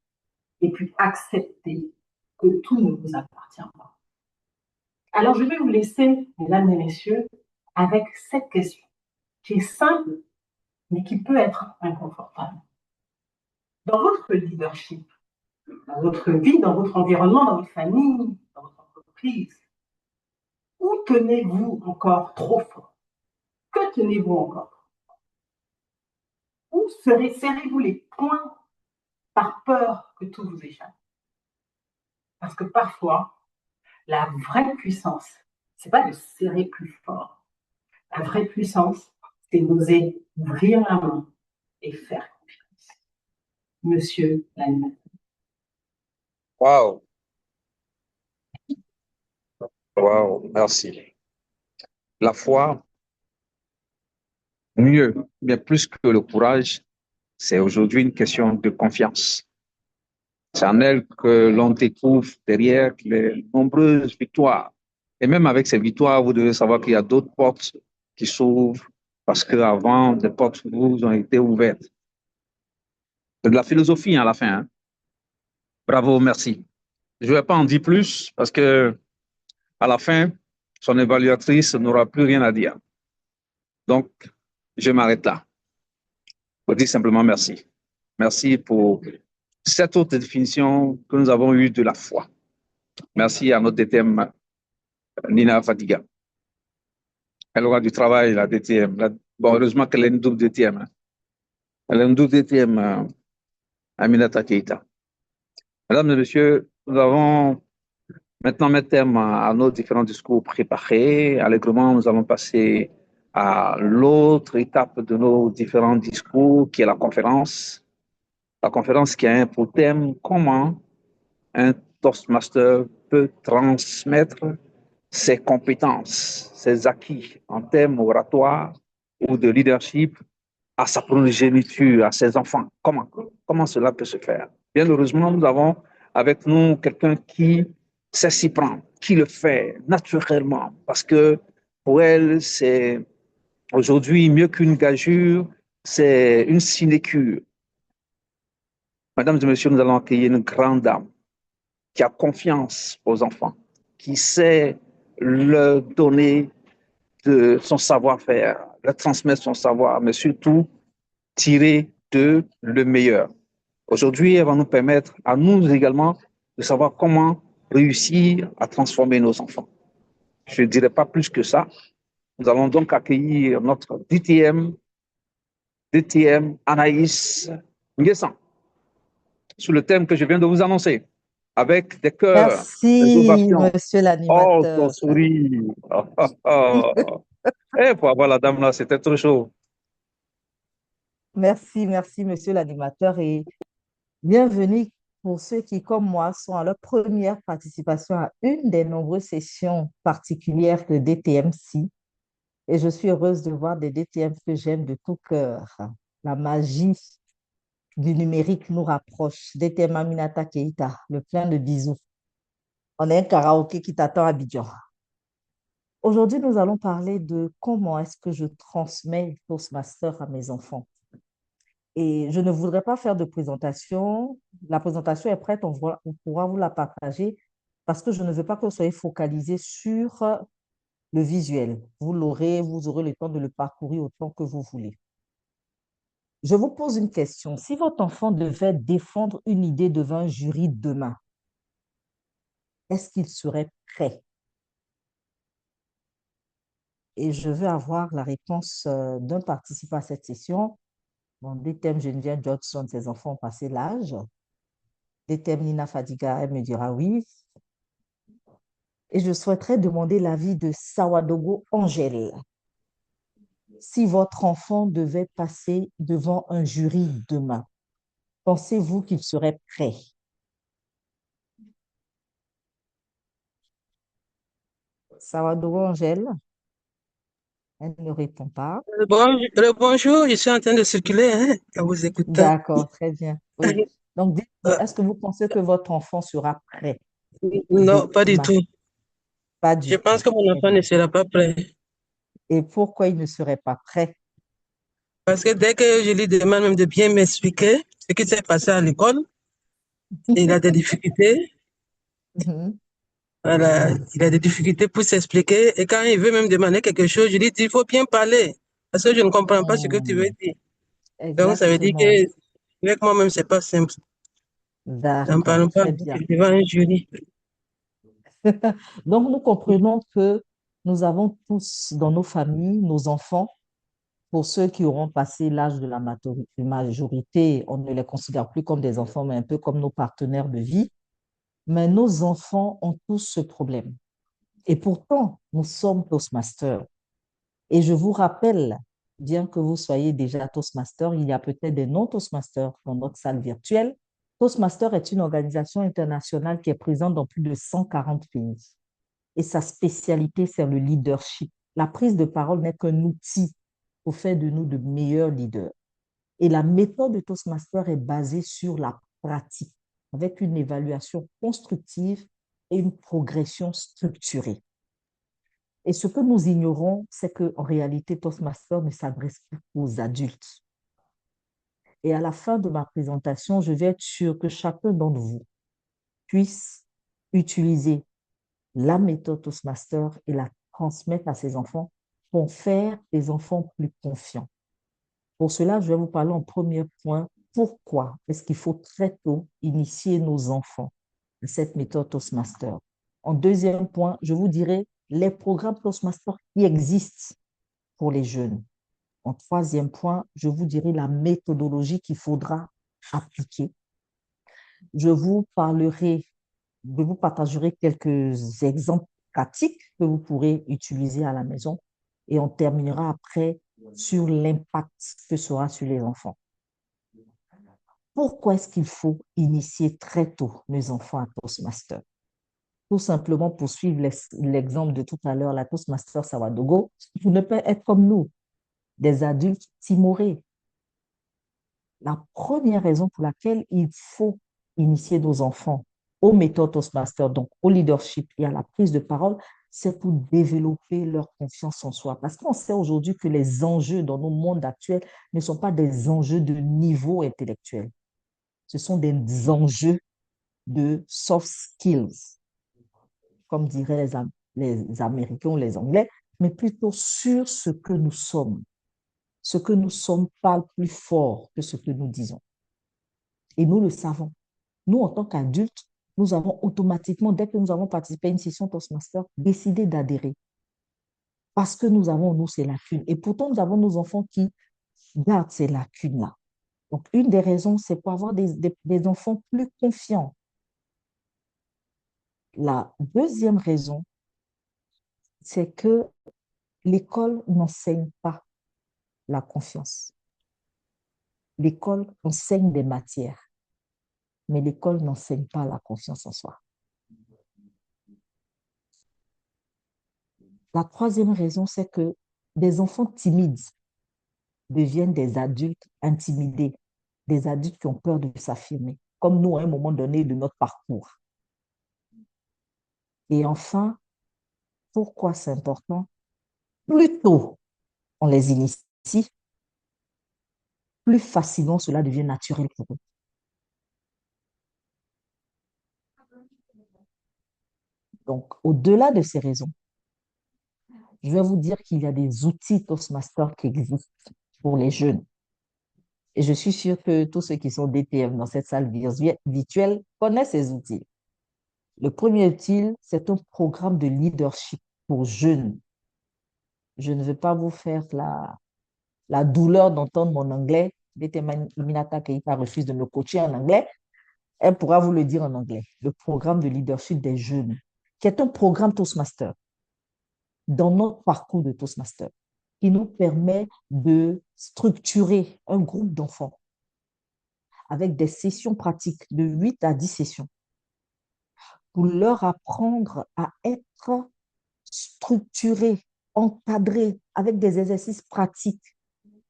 et puis accepter que tout ne vous appartient pas. Alors, je vais vous laisser, mesdames et messieurs, avec cette question qui est simple, mais qui peut être inconfortable. Dans votre leadership, dans votre vie, dans votre environnement, dans votre famille, dans votre entreprise, où tenez-vous encore trop fort? Que tenez-vous encore? Où serrez-vous les poings par peur que tout vous échappe? Parce que parfois, la vraie puissance, c'est pas de serrer plus fort. La vraie puissance, c'est d'oser ouvrir la main et faire confiance. Monsieur l'animateur. Waouh, waouh, merci. La foi, mieux, bien plus que le courage, c'est aujourd'hui une question de confiance. C'est en elle que l'on découvre derrière les nombreuses victoires. Et même avec ces victoires, vous devez savoir qu'il y a d'autres portes qui s'ouvrent parce qu'avant, des portes vous ont été ouvertes. C'est de la philosophie à la fin. Hein? Bravo, merci. Je ne vais pas en dire plus parce que à la fin, son évaluatrice n'aura plus rien à dire. Donc, je m'arrête là. Je vous dis simplement merci. Merci pour cette autre définition que nous avons eue de la foi. Merci à notre DTM, Nina Fadiga. Elle aura du travail, la DTM. Bon, heureusement qu'elle est une double DTM. Hein. Elle est une double DTM, Aminata Keita. Mesdames et messieurs, nous avons maintenant mis terme à nos différents discours préparés. Allègrement, nous allons passer à l'autre étape de nos différents discours, qui est la conférence. La conférence qui a pour thème comment un Toastmaster peut transmettre ses compétences, ses acquis en termes oratoires ou de leadership à sa progéniture, à ses enfants. Comment cela peut se faire? Bien heureusement, nous avons avec nous quelqu'un qui sait s'y prendre, qui le fait naturellement, parce que pour elle, c'est aujourd'hui mieux qu'une gageure, c'est une sinécure. Mesdames et messieurs, nous allons accueillir une grande dame qui a confiance aux enfants, qui sait leur donner de son savoir-faire, leur transmettre son savoir, mais surtout tirer d'eux le meilleur. Aujourd'hui, elle va nous permettre à nous également de savoir comment réussir à transformer nos enfants. Je ne dirai pas plus que ça. Nous allons donc accueillir notre DTM Anaïs Nguessan, sous le thème que je viens de vous annoncer, avec des cœurs, des Merci, ovations. monsieur Oh, l'animateur. ton sourire. Eh, pour avoir la dame là, c'était trop chaud. Merci, monsieur l'animateur, et bienvenue pour ceux qui, comme moi, sont à leur première participation à une des nombreuses sessions particulières de DTMC. Et je suis heureuse de voir des DTM que j'aime de tout cœur. La magie du numérique nous rapproche. DTM Aminata Keita, le plein de bisous. On est un karaoké qui t'attend à Abidjan. Aujourd'hui, nous allons parler de comment est-ce que je transmets Toastmaster à mes enfants. Et je ne voudrais pas faire de présentation. La présentation est prête, on pourra vous la partager parce que je ne veux pas que vous soyez focalisé sur le visuel. Vous aurez le temps de le parcourir autant que vous voulez. Je vous pose une question. Si votre enfant devait défendre une idée devant un jury demain, est-ce qu'il serait prêt? Et je veux avoir la réponse d'un participant à cette session. Bon, des thèmes Geneviève Johnson, ses enfants ont passé l'âge. Des thèmes Nina Fadiga, elle me dira oui. Et je souhaiterais demander l'avis de Sawadogo Angèle. Si votre enfant devait passer devant un jury demain, pensez-vous qu'il serait prêt? Sawadogo Angèle, elle ne répond pas. Bonjour, je suis en train de circuler, hein, en vous écoutant. D'accord, très bien. Oui. Donc, dites-moi, est-ce que vous pensez que votre enfant sera prêt Non, pas du demain? tout. Pas Je du pense tout. que mon Très enfant ne bien. sera pas prêt. Et pourquoi il ne serait pas prêt? Parce que dès que je lui demande même de bien m'expliquer ce qui s'est passé à l'école, il a des difficultés. Mhm. Voilà, il a des difficultés pour s'expliquer. Et quand il veut même demander quelque chose, je lui dis, il faut bien parler. Parce que je ne comprends pas ce que tu veux Hmm, dire. Donc, ça veut dire exactement. que avec moi-même, c'est pas simple. N'en D'accord, parlons pas très bien. devant un jury. Donc, nous comprenons que nous avons tous dans nos familles, nos enfants, pour ceux qui auront passé l'âge de la majorité, on ne les considère plus comme des enfants, mais un peu comme nos partenaires de vie. Mais nos enfants ont tous ce problème. Et pourtant, nous sommes Toastmasters. Et je vous rappelle, bien que vous soyez déjà Toastmaster, il y a peut-être des non-Toastmasters dans notre salle virtuelle. Toastmaster est une organisation internationale qui est présente dans plus de 140 pays. Et sa spécialité, c'est le leadership. La prise de parole n'est qu'un outil pour faire de nous de meilleurs leaders. Et la méthode de Toastmaster est basée sur la pratique, avec une évaluation constructive et une progression structurée. Et ce que nous ignorons, c'est qu'en réalité, Toastmaster ne s'adresse plus aux adultes. Et à la fin de ma présentation, je vais être sûr que chacun d'entre vous puisse utiliser la méthode Toastmaster et la transmettre à ses enfants pour faire des enfants plus confiants. Pour cela, je vais vous parler en premier point, pourquoi est-ce qu'il faut très tôt initier nos enfants à cette méthode Toastmaster. En deuxième point, je vous dirai les programmes Toastmaster qui existent pour les jeunes. En troisième point, je vous dirai la méthodologie qu'il faudra appliquer. Je vous partagerai quelques exemples pratiques que vous pourrez utiliser à la maison et on terminera après sur l'impact que sera sur les enfants. Pourquoi est-ce qu'il faut initier très tôt les enfants à Toastmaster? Tout simplement pour suivre l'exemple de tout à l'heure, la Toastmaster Sawadogo, pour ne pas être comme nous, des adultes timorés. La première raison pour laquelle il faut initier nos enfants aux méthodes Toastmasters, donc au leadership et à la prise de parole, c'est pour développer leur confiance en soi. Parce qu'on sait aujourd'hui que les enjeux dans nos mondes actuels ne sont pas des enjeux de niveau intellectuel. Ce sont des enjeux de soft skills, comme diraient les Américains ou les Anglais, mais plutôt sur ce que nous sommes. Ce que nous sommes parle plus fort que ce que nous disons. Et nous le savons. Nous, en tant qu'adultes, nous avons automatiquement, dès que nous avons participé à une session Toastmaster, décidé d'adhérer. Parce que nous avons, nous, ces lacunes. Et pourtant, nous avons nos enfants qui gardent ces lacunes-là. Donc, une des raisons, c'est pour avoir des enfants plus confiants. La deuxième raison, c'est que l'école n'enseigne pas la confiance. L'école enseigne des matières, mais l'école n'enseigne pas la confiance en soi. La troisième raison, c'est que des enfants timides deviennent des adultes intimidés, des adultes qui ont peur de s'affirmer, comme nous à un moment donné de notre parcours. Et enfin, pourquoi c'est important? Plus tôt on les initie, plus facilement cela devient naturel pour eux. Donc, au-delà de ces raisons, je vais vous dire qu'il y a des outils Toastmasters qui existent pour les jeunes. Et je suis sûre que tous ceux qui sont DTM dans cette salle virtuelle connaissent ces outils. Le premier outil, c'est un programme de leadership pour jeunes. Je ne vais pas vous faire la douleur d'entendre mon anglais. DTM Iminata Keita refuse de me coacher en anglais. Elle pourra vous le dire en anglais. Le programme de leadership des jeunes, qui est un programme Toastmaster dans notre parcours de Toastmaster, qui nous permet de structurer un groupe d'enfants avec des sessions pratiques de 8 à 10 sessions pour leur apprendre à être structurés, encadrés avec des exercices pratiques.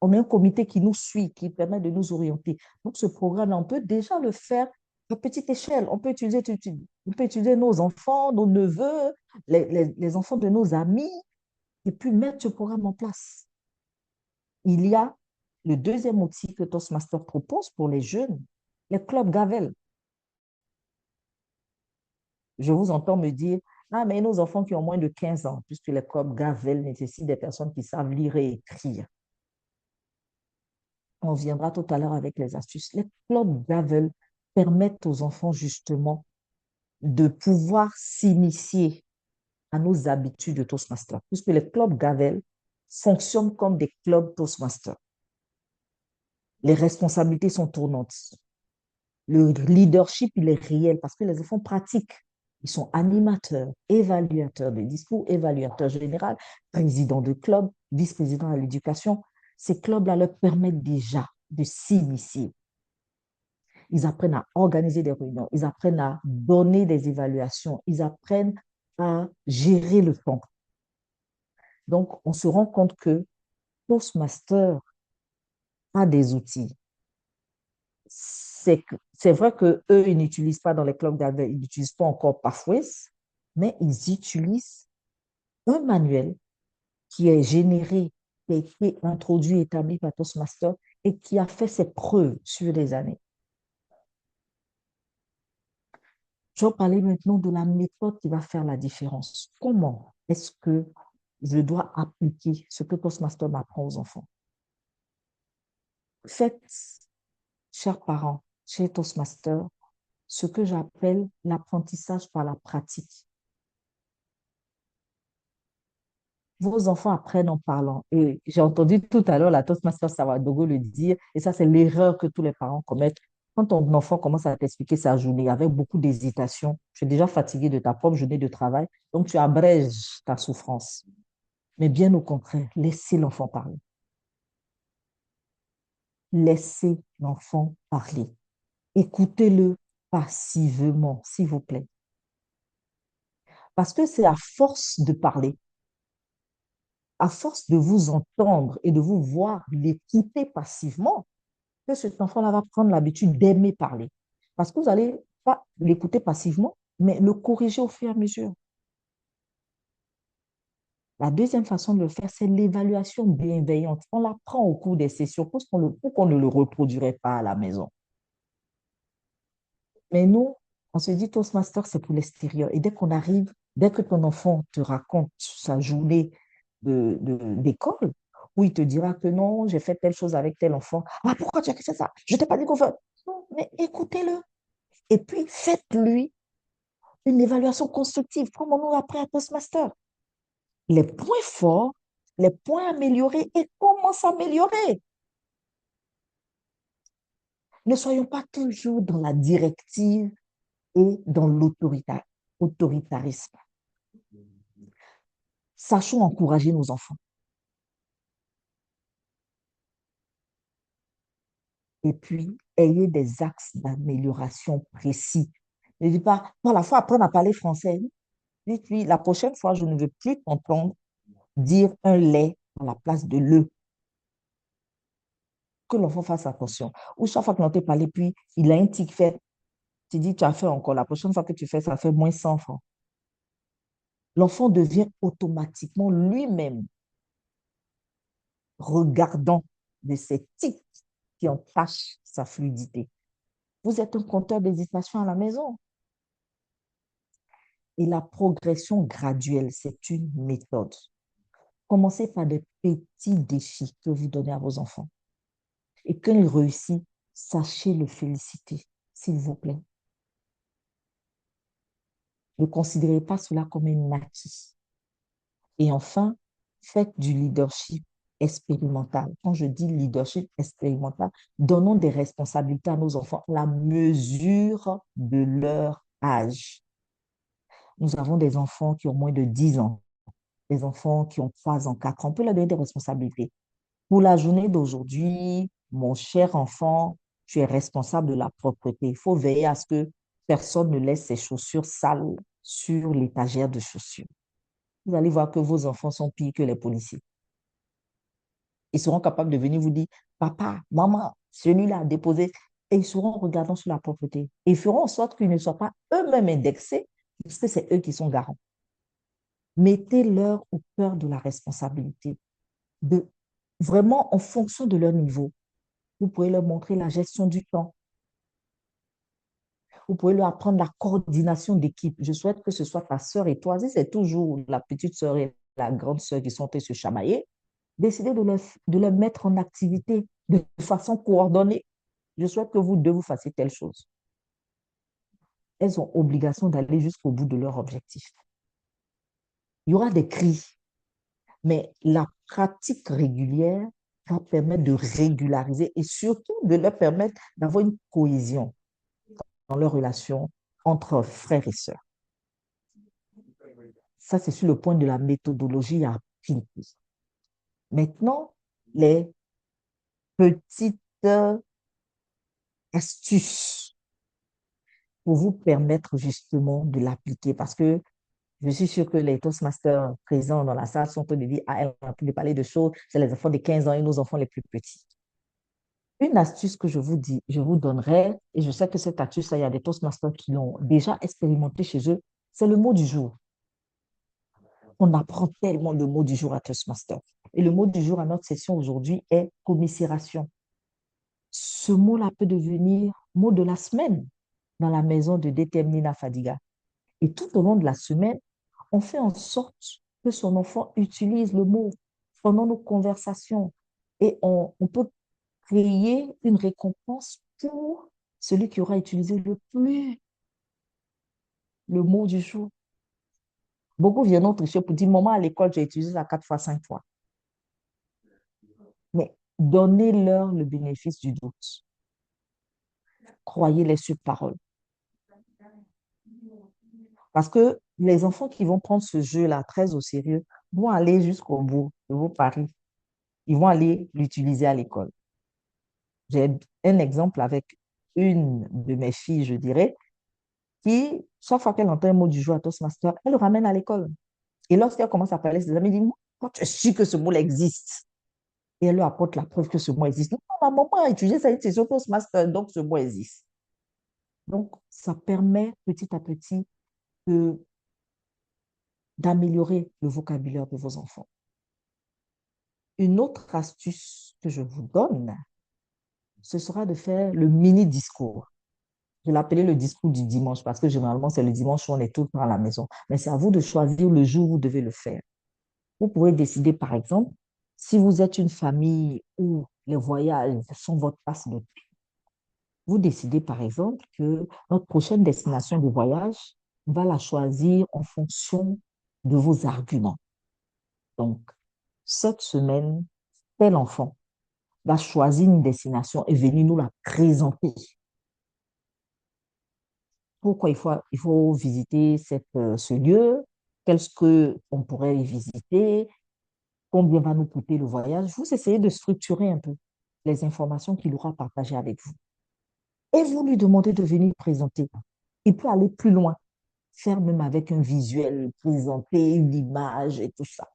On a un comité qui nous suit, qui permet de nous orienter. Donc, ce programme, on peut déjà le faire à petite échelle. On peut utiliser nos enfants, nos neveux, les enfants de nos amis, et puis mettre ce programme en place. Il y a le deuxième outil que Toastmasters propose pour les jeunes, les clubs Gavel. Je vous entends me dire, ah, mais nos enfants qui ont moins de 15 ans, puisque les clubs Gavel nécessitent des personnes qui savent lire et écrire. On viendra tout à l'heure avec les astuces. Les clubs Gavel permettent aux enfants justement de pouvoir s'initier à nos habitudes de Toastmasters, puisque les clubs Gavel fonctionnent comme des clubs Toastmasters. Les responsabilités sont tournantes. Le leadership, il est réel parce que les enfants pratiquent. Ils sont animateurs, évaluateurs de discours, évaluateurs généraux, présidents de clubs, vice-présidents à l'éducation. Ces clubs-là leur permettent déjà de s'initier. Ils apprennent à organiser des réunions, ils apprennent à donner des évaluations, ils apprennent à gérer le temps. Donc, on se rend compte que Toastmaster a des outils. C'est vrai qu'eux, ils n'utilisent pas dans les clubs Gavel, ils n'utilisent pas encore Pathways, mais ils utilisent un manuel qui est généré, qui a été introduit, établi par Toastmaster et qui a fait ses preuves sur des années. Je vais parler maintenant de la méthode qui va faire la différence. Comment est-ce que je dois appliquer ce que Toastmaster m'apprend aux enfants? Faites, chers parents, chez Toastmaster, ce que j'appelle l'apprentissage par la pratique. Vos enfants apprennent en parlant. Et j'ai entendu tout à l'heure la Toastmaster Savadogo le dire, et ça, c'est l'erreur que tous les parents commettent. Quand ton enfant commence à t'expliquer sa journée avec beaucoup d'hésitation, tu es déjà fatigué de ta propre journée de travail, donc tu abrèges ta souffrance. Mais bien au contraire, laissez l'enfant parler. Laissez l'enfant parler. Écoutez-le passivement, s'il vous plaît. Parce que c'est à force de parler, à force de vous entendre et de vous voir l'écouter passivement, que cet enfant-là va prendre l'habitude d'aimer parler. Parce que vous n'allez pas l'écouter passivement, mais le corriger au fur et à mesure. La deuxième façon de le faire, c'est l'évaluation bienveillante. On l'apprend au cours des sessions pour qu'on ne le reproduirait pas à la maison. Mais nous, on se dit Toastmaster, c'est pour l'extérieur. Et dès qu'on arrive, dès que ton enfant te raconte sa journée d'école, où il te dira que non, j'ai fait telle chose avec tel enfant. Ah, pourquoi tu as fait ça? Je ne t'ai pas dit qu'on fait. Non, mais écoutez-le. Et puis, faites-lui une évaluation constructive, comme on nous apprend à Toastmaster. Les points forts, les points améliorés et comment s'améliorer. Ne soyons pas toujours dans la directive et dans l'autoritarisme. Sachons encourager nos enfants. Et puis, ayez des axes d'amélioration précis. Ne dites pas, non, la fois apprendre à parler français. Dites-lui, la prochaine fois, je ne veux plus t'entendre dire un lait à la place de le. Que l'enfant fasse attention. Ou chaque fois que l'on parlé, puis il a un tic fait, tu dis, tu as fait encore. La prochaine fois que tu fais, ça fait moins 100 francs. L'enfant devient automatiquement lui-même regardant de ses tics qui entache sa fluidité. Vous êtes un compteur d'hésitation à la maison. Et la progression graduelle, c'est une méthode. Commencez par des petits défis que vous donnez à vos enfants. Et quand ils réussissent, sachez le féliciter, s'il vous plaît. Ne considérez pas cela comme un acquis. Et enfin, faites du leadership expérimental. Quand je dis leadership expérimental, donnons des responsabilités à nos enfants à la mesure de leur âge. Nous avons des enfants qui ont moins de 10 ans, des enfants qui ont 3 ans, 4 ans. On peut leur donner des responsabilités. Pour la journée d'aujourd'hui, mon cher enfant, tu es responsable de la propreté. Il faut veiller à ce que personne ne laisse ses chaussures sales sur l'étagère de chaussures. Vous allez voir que vos enfants sont pires que les policiers. Ils seront capables de venir vous dire, papa, maman, celui-là a déposé. Et ils seront regardant sur la propreté. Et ils feront en sorte qu'ils ne soient pas eux-mêmes indexés, parce que c'est eux qui sont garants. Mettez-leur au cœur de la responsabilité, vraiment en fonction de leur niveau. Vous pouvez leur montrer la gestion du temps. Vous pouvez leur apprendre la coordination d'équipe. Je souhaite que ce soit ta sœur et toi. Si c'est toujours la petite sœur et la grande sœur qui sont en train de se chamailler, décidez de les mettre en activité de façon coordonnée. Je souhaite que vous deux, vous fassiez telle chose. Elles ont obligation d'aller jusqu'au bout de leur objectif. Il y aura des cris, mais la pratique régulière va permettre de régulariser et surtout de leur permettre d'avoir une cohésion dans leur relation entre frères et sœurs. Ça, c'est sur le point de la méthodologie à appliquer. Maintenant, les petites astuces pour vous permettre justement de l'appliquer parce que je suis sûre que les Toastmasters présents dans la salle sont en train de dire « Ah, elle a pu parler de choses, c'est les enfants de 15 ans et nos enfants les plus petits. » Une astuce que je vous donnerai, et je sais que cette astuce, il y a des Toastmasters qui l'ont déjà expérimenté chez eux, c'est le mot du jour. On apprend tellement le mot du jour à Toastmasters. Et le mot du jour à notre session aujourd'hui est commisération. Ce mot-là peut devenir mot de la semaine dans la maison de Détermina Fadiga. Et tout au long de la semaine, on fait en sorte que son enfant utilise le mot pendant nos conversations. Et on peut créer une récompense pour celui qui aura utilisé le plus le mot du jour. Beaucoup viennent tricher pour dire, maman, à l'école, j'ai utilisé ça 4 fois, 5 fois. Mais donnez-leur le bénéfice du doute. Croyez-les sur parole. Parce que les enfants qui vont prendre ce jeu-là très au sérieux vont aller jusqu'au bout de vos paris. Ils vont aller l'utiliser à l'école. J'ai un exemple avec une de mes filles, je dirais, qui, chaque fois qu'elle entend un mot du jour à Toastmaster, elle le ramène à l'école. Et lorsqu'elle commence à parler à ses amis, elle dit, quand tu es sûr que ce mot existe? Et elle lui apporte la preuve que ce mot existe. Non, ma maman a utilisé ça une session Toastmaster, donc ce mot existe. Donc, ça permet petit à petit d'améliorer le vocabulaire de vos enfants. Une autre astuce que je vous donne, ce sera de faire le mini-discours. Je l'appelais le discours du dimanche parce que généralement, c'est le dimanche où on est tout le temps à la maison. Mais c'est à vous de choisir le jour où vous devez le faire. Vous pourrez décider, par exemple, si vous êtes une famille où les voyages sont votre passe de paix, vous décidez, par exemple, que notre prochaine destination de voyage, on va la choisir en fonction de vos arguments. Donc, cette semaine, tel enfant va choisir une destination et venir nous la présenter. Pourquoi il faut visiter ce lieu? Qu'est-ce qu'on pourrait y visiter? Combien va nous coûter le voyage? Vous essayez de structurer un peu les informations qu'il aura partagées avec vous. Et vous lui demandez de venir présenter. Il peut aller plus loin, faire même avec un visuel, présenter une image et tout ça.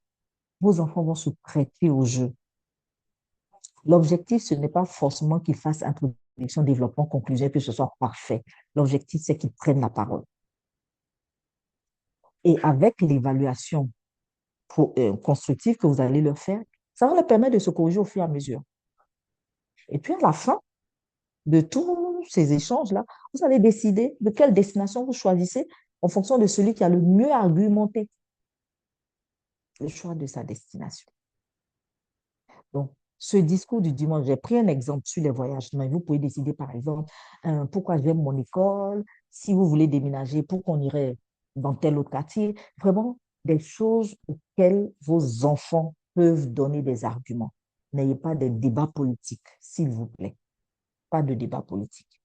Vos enfants vont se prêter au jeu. L'objectif, ce n'est pas forcément qu'ils fassent introduction, développement, conclusion, que ce soit parfait. L'objectif, c'est qu'ils prennent la parole. Et avec l'évaluation constructive que vous allez leur faire, ça va leur permettre de se corriger au fur et à mesure. Et puis à la fin de tous ces échanges-là, vous allez décider de quelle destination vous choisissez en fonction de celui qui a le mieux argumenté le choix de sa destination. Donc, ce discours du dimanche, j'ai pris un exemple sur les voyages, mais vous pouvez décider, par exemple, pourquoi j'aime mon école, si vous voulez déménager, pourquoi on irait dans tel autre quartier. Vraiment, des choses auxquelles vos enfants peuvent donner des arguments. N'ayez pas de débats politiques, s'il vous plaît. Pas de débat politique.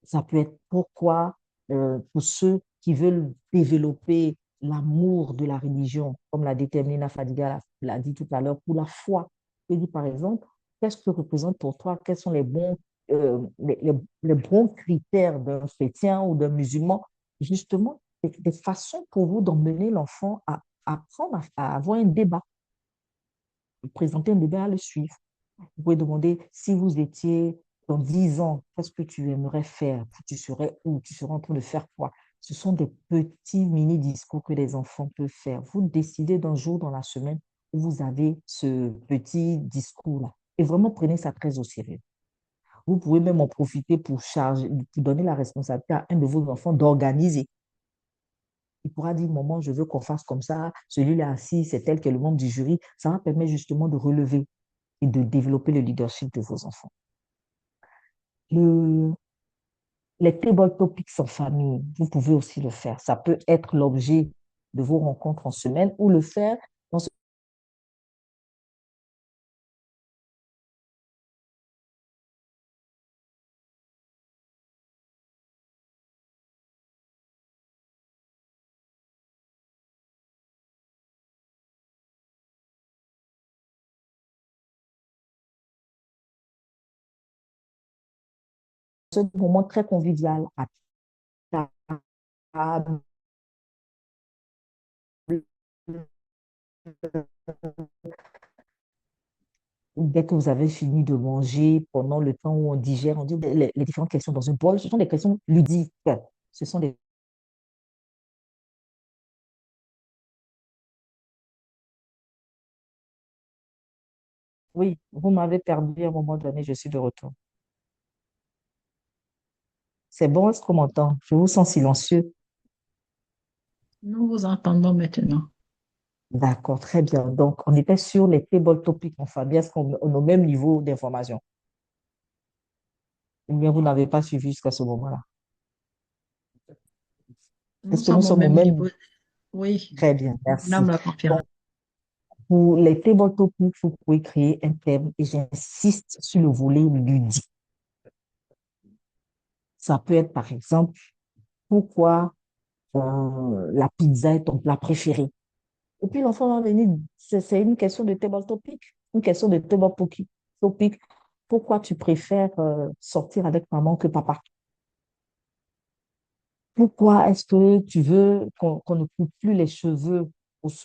Ça peut être pourquoi, pour ceux qui veulent développer l'amour de la religion, comme l'a déterminé Fadiga l'a dit tout à l'heure, pour la foi. Il dit, par exemple, qu'est-ce que représente pour toi, quels sont les bons critères d'un chrétien ou d'un musulman? Justement, des façons pour vous d'emmener l'enfant à apprendre à avoir un débat, présenter un débat, à le suivre. Vous pouvez demander si vous étiez dans 10 ans, qu'est-ce que tu aimerais faire? Tu serais où? Tu serais en train de faire quoi? Ce sont des petits mini-discours que les enfants peuvent faire. Vous décidez d'un jour dans la semaine où vous avez ce petit discours-là. Et vraiment, prenez ça très au sérieux. Vous pouvez même en profiter pour donner la responsabilité à un de vos enfants d'organiser. Il pourra dire, maman, je veux qu'on fasse comme ça. Celui-là assis, c'est tel que le membre du jury. Ça va permettre justement de relever et de développer le leadership de vos enfants. Les table topics en famille, vous pouvez aussi le faire. Ça peut être l'objet de vos rencontres en semaine ou le faire dans ce... moment très convivial à table. Dès que vous avez fini de manger, pendant le temps où on digère, on dit les différentes questions dans un bol, ce sont des questions ludiques. Ce sont des... Oui, vous m'avez perdu à un moment donné, je suis de retour. C'est bon, est-ce qu'on m'entend? Je vous sens silencieux. Nous vous entendons maintenant. D'accord, très bien. Donc, on était sur les table topics en famille. Est-ce qu'on est au même niveau d'information? Ou bien vous n'avez pas suivi jusqu'à ce moment-là? Nous Est-ce que nous sommes au sommes au même même... niveau. Oui, Très bien, madame merci. la conférence. Donc, pour les table topics, vous pouvez créer un thème et j'insiste sur le volet ludique. Ça peut être, par exemple, pourquoi la pizza est ton plat préféré? Et puis l'enfant va venir, c'est une question de table topic, une question de table topic. Pourquoi tu préfères sortir avec maman que papa? Pourquoi est-ce que tu veux qu'on ne coupe plus les cheveux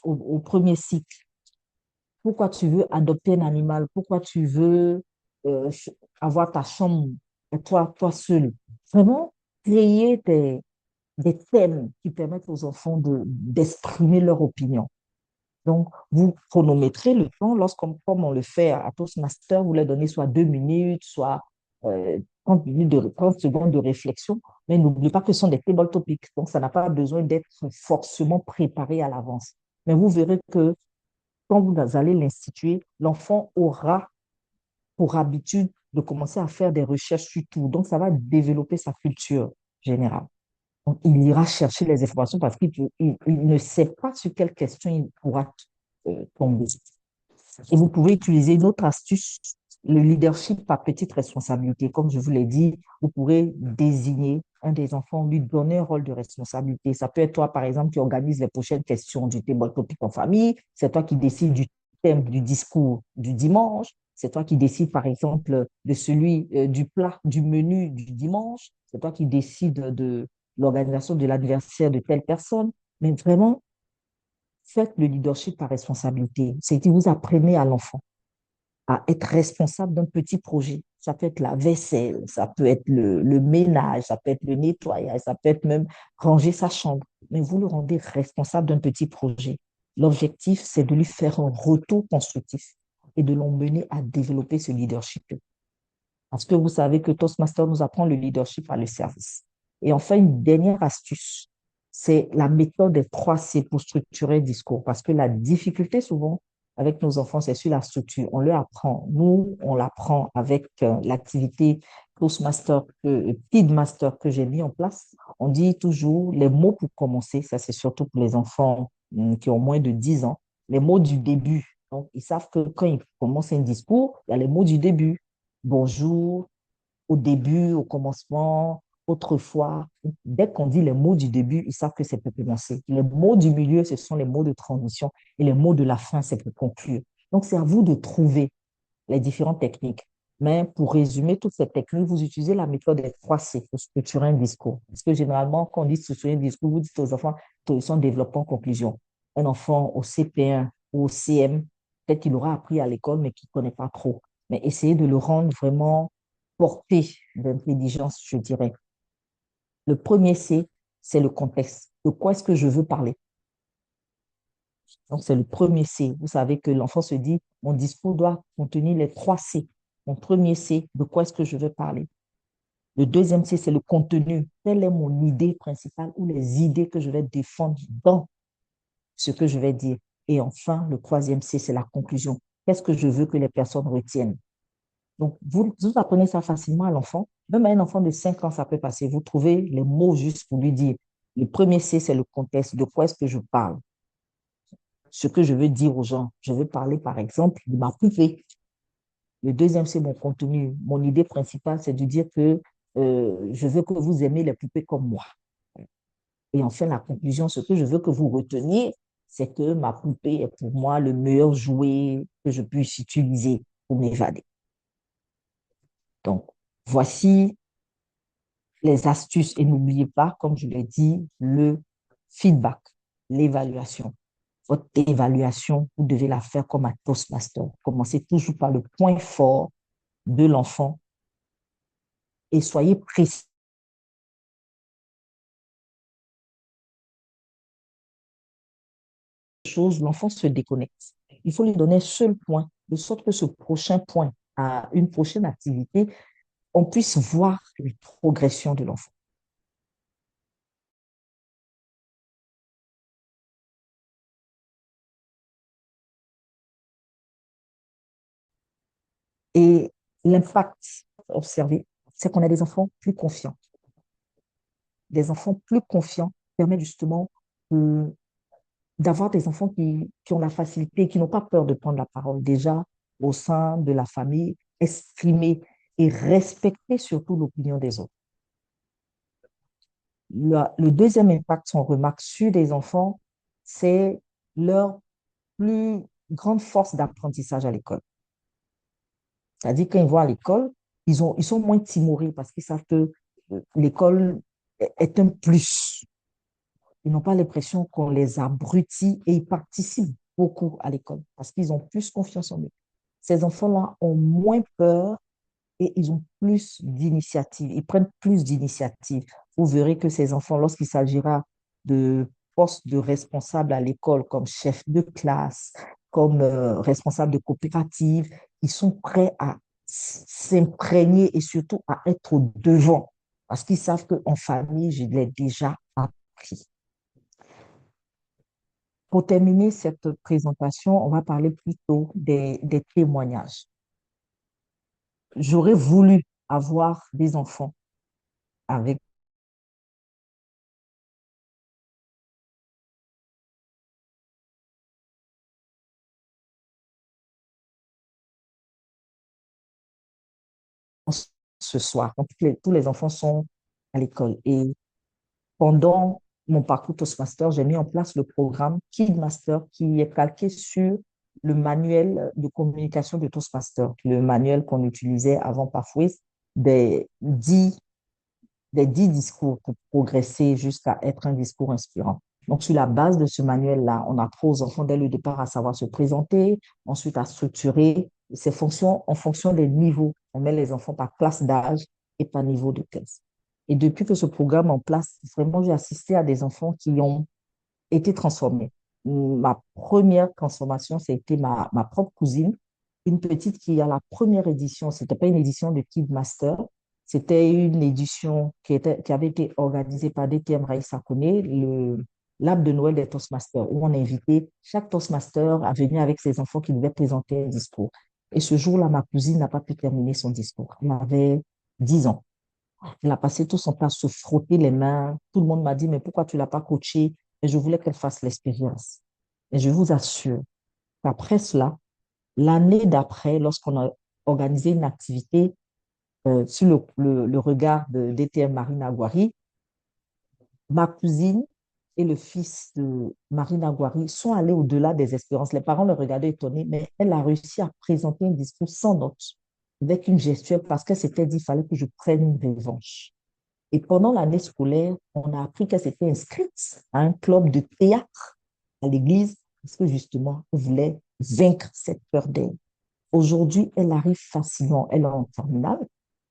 au premier cycle? Pourquoi tu veux adopter un animal? Pourquoi tu veux avoir ta chambre, toi seul? Vraiment, créer des thèmes qui permettent aux enfants d'exprimer leur opinion. Donc, vous chronométrez le temps, comme on le fait à Toastmaster, vous leur donnez soit 2 minutes, soit 30 secondes de réflexion, mais n'oubliez pas que ce sont des table topics, donc ça n'a pas besoin d'être forcément préparé à l'avance. Mais vous verrez que quand vous allez l'instituer, l'enfant aura pour habitude de commencer à faire des recherches sur tout, donc ça va développer sa culture générale. Donc, il ira chercher les informations parce qu'il ne sait pas sur quelle question il pourra tomber. Et vous pouvez utiliser une autre astuce, le leadership par petite responsabilité. Comme je vous l'ai dit, vous pourrez désigner un des enfants, lui donner un rôle de responsabilité. Ça peut être toi, par exemple, qui organise les prochaines questions du table topic en famille. C'est toi qui décides du thème du discours du dimanche. C'est toi qui décides, par exemple, de celui du plat, du menu du dimanche. C'est toi qui décides de l'organisation de l'anniversaire de telle personne. Mais vraiment, faites le leadership par responsabilité. C'est que vous apprenez à l'enfant à être responsable d'un petit projet. Ça peut être la vaisselle, ça peut être le ménage, ça peut être le nettoyage, ça peut être même ranger sa chambre. Mais vous le rendez responsable d'un petit projet. L'objectif, c'est de lui faire un retour constructif et de l'emmener à développer ce leadership. Parce que vous savez que Toastmaster nous apprend le leadership par le service. Et enfin, une dernière astuce, c'est la méthode des 3C pour structurer un discours. Parce que la difficulté souvent avec nos enfants, c'est sur la structure. On leur apprend. Nous, on l'apprend avec l'activité Toastmaster, Kidmaster que j'ai mis en place. On dit toujours les mots pour commencer. Ça, c'est surtout pour les enfants qui ont moins de 10 ans. Les mots du début. Donc, ils savent que quand ils commencent un discours, il y a les mots du début. Bonjour, au début, au commencement, autrefois. Dès qu'on dit les mots du début, ils savent que c'est pour commencer. Les mots du milieu, ce sont les mots de transition et les mots de la fin, c'est pour conclure. Donc, c'est à vous de trouver les différentes techniques. Mais pour résumer toutes ces techniques, vous utilisez la méthode des 3C pour structurer un discours. Parce que généralement, quand on dit structurer un discours, vous dites aux enfants, introduction, développement, conclusion. Un enfant au CP1 ou au CM, peut-être qu'il aura appris à l'école, mais qu'il ne connaît pas trop. Mais essayez de le rendre vraiment porté d'intelligence, je dirais. Le premier C, c'est le contexte. De quoi est-ce que je veux parler? Donc, c'est le premier C. Vous savez que l'enfant se dit, mon discours doit contenir les 3 C. Mon premier C, de quoi est-ce que je veux parler? Le deuxième C, c'est le contenu. Quelle est mon idée principale ou les idées que je vais défendre dans ce que je vais dire? Et enfin, le troisième C, c'est la conclusion. Qu'est-ce que je veux que les personnes retiennent? Donc, vous apprenez ça facilement à l'enfant. Même à un enfant de 5 ans, ça peut passer. Vous trouvez les mots juste pour lui dire. Le premier C, c'est le contexte. De quoi est-ce que je parle? Ce que je veux dire aux gens. Je veux parler, par exemple, de ma poupée. Le deuxième, c'est mon contenu. Mon idée principale, c'est de dire que je veux que vous aimez les poupées comme moi. Et enfin, la conclusion, ce que je veux que vous reteniez, c'est que ma poupée est pour moi le meilleur jouet que je puisse utiliser pour m'évader. Donc, voici les astuces. Et n'oubliez pas, comme je l'ai dit, le feedback, l'évaluation. Votre évaluation, vous devez la faire comme à Toastmaster. Commencez toujours par le point fort de l'enfant et soyez précis. L'enfant se déconnecte. Il faut lui donner un seul point, de sorte que ce prochain point, à une prochaine activité, on puisse voir la progression de l'enfant. Et l'impact observé, c'est qu'on a des enfants plus confiants. Des enfants plus confiants permettent justement d'avoir des enfants qui ont la facilité, qui n'ont pas peur de prendre la parole déjà au sein de la famille, exprimer et respecter surtout l'opinion des autres. Le deuxième impact, on remarque sur des enfants, c'est leur plus grande force d'apprentissage à l'école. C'est-à-dire quand ils vont à l'école, ils sont moins timorés parce qu'ils savent que l'école est un plus. Ils n'ont pas l'impression qu'on les abrutit et ils participent beaucoup à l'école parce qu'ils ont plus confiance en eux. Ces enfants-là ont moins peur et ils ont plus d'initiative, ils prennent plus d'initiative. Vous verrez que ces enfants, lorsqu'il s'agira de postes de responsables à l'école, comme chef de classe, comme responsable de coopérative, ils sont prêts à s'imprégner et surtout à être au devant parce qu'ils savent qu'en famille, je l'ai déjà appris. Pour terminer cette présentation, on va parler plutôt des témoignages. J'aurais voulu avoir des enfants avec ce soir. Donc, tous les enfants sont à l'école. Et pendant mon parcours Toastmaster, j'ai mis en place le programme Kidmaster qui est calqué sur le manuel de communication de Toastmaster, le manuel qu'on utilisait avant parfois des 10 discours pour progresser jusqu'à être un discours inspirant. Donc, sur la base de ce manuel-là, on apprend aux enfants dès le départ à savoir se présenter, ensuite à structurer ces fonctions en fonction des niveaux. On met les enfants par classe d'âge et par niveau de classe. Et depuis que ce programme est en place, vraiment, j'ai assisté à des enfants qui ont été transformés. Ma première transformation, c'était ma propre cousine une petite qui, à la première édition, ce n'était pas une édition de Kid Master, c'était une édition qui avait été organisée par DTM Raïssa Kone, l'arbre de Noël des Toastmasters, où on a invité chaque Toastmaster à venir avec ses enfants qui devaient présenter un discours. Et ce jour-là, ma cousine n'a pas pu terminer son discours. Elle avait 10 ans. Elle a passé tout son temps à se frotter les mains. Tout le monde m'a dit, mais pourquoi tu ne l'as pas coachée? Et je voulais qu'elle fasse l'expérience. Et je vous assure qu'après cela, l'année d'après, lorsqu'on a organisé une activité sur le regard de DTM Marine Aguari, ma cousine et le fils de Marine Aguari sont allés au-delà des espérances. Les parents le regardaient étonnés, mais elle a réussi à présenter un discours sans notes, avec une gestuelle, parce qu'elle s'était dit qu'il fallait que je prenne une revanche. Et pendant l'année scolaire, on a appris qu'elle s'était inscrite à un club de théâtre à l'église, parce que justement, elle voulait vaincre cette peur d'elle. Aujourd'hui, elle arrive facilement, elle est en terminale,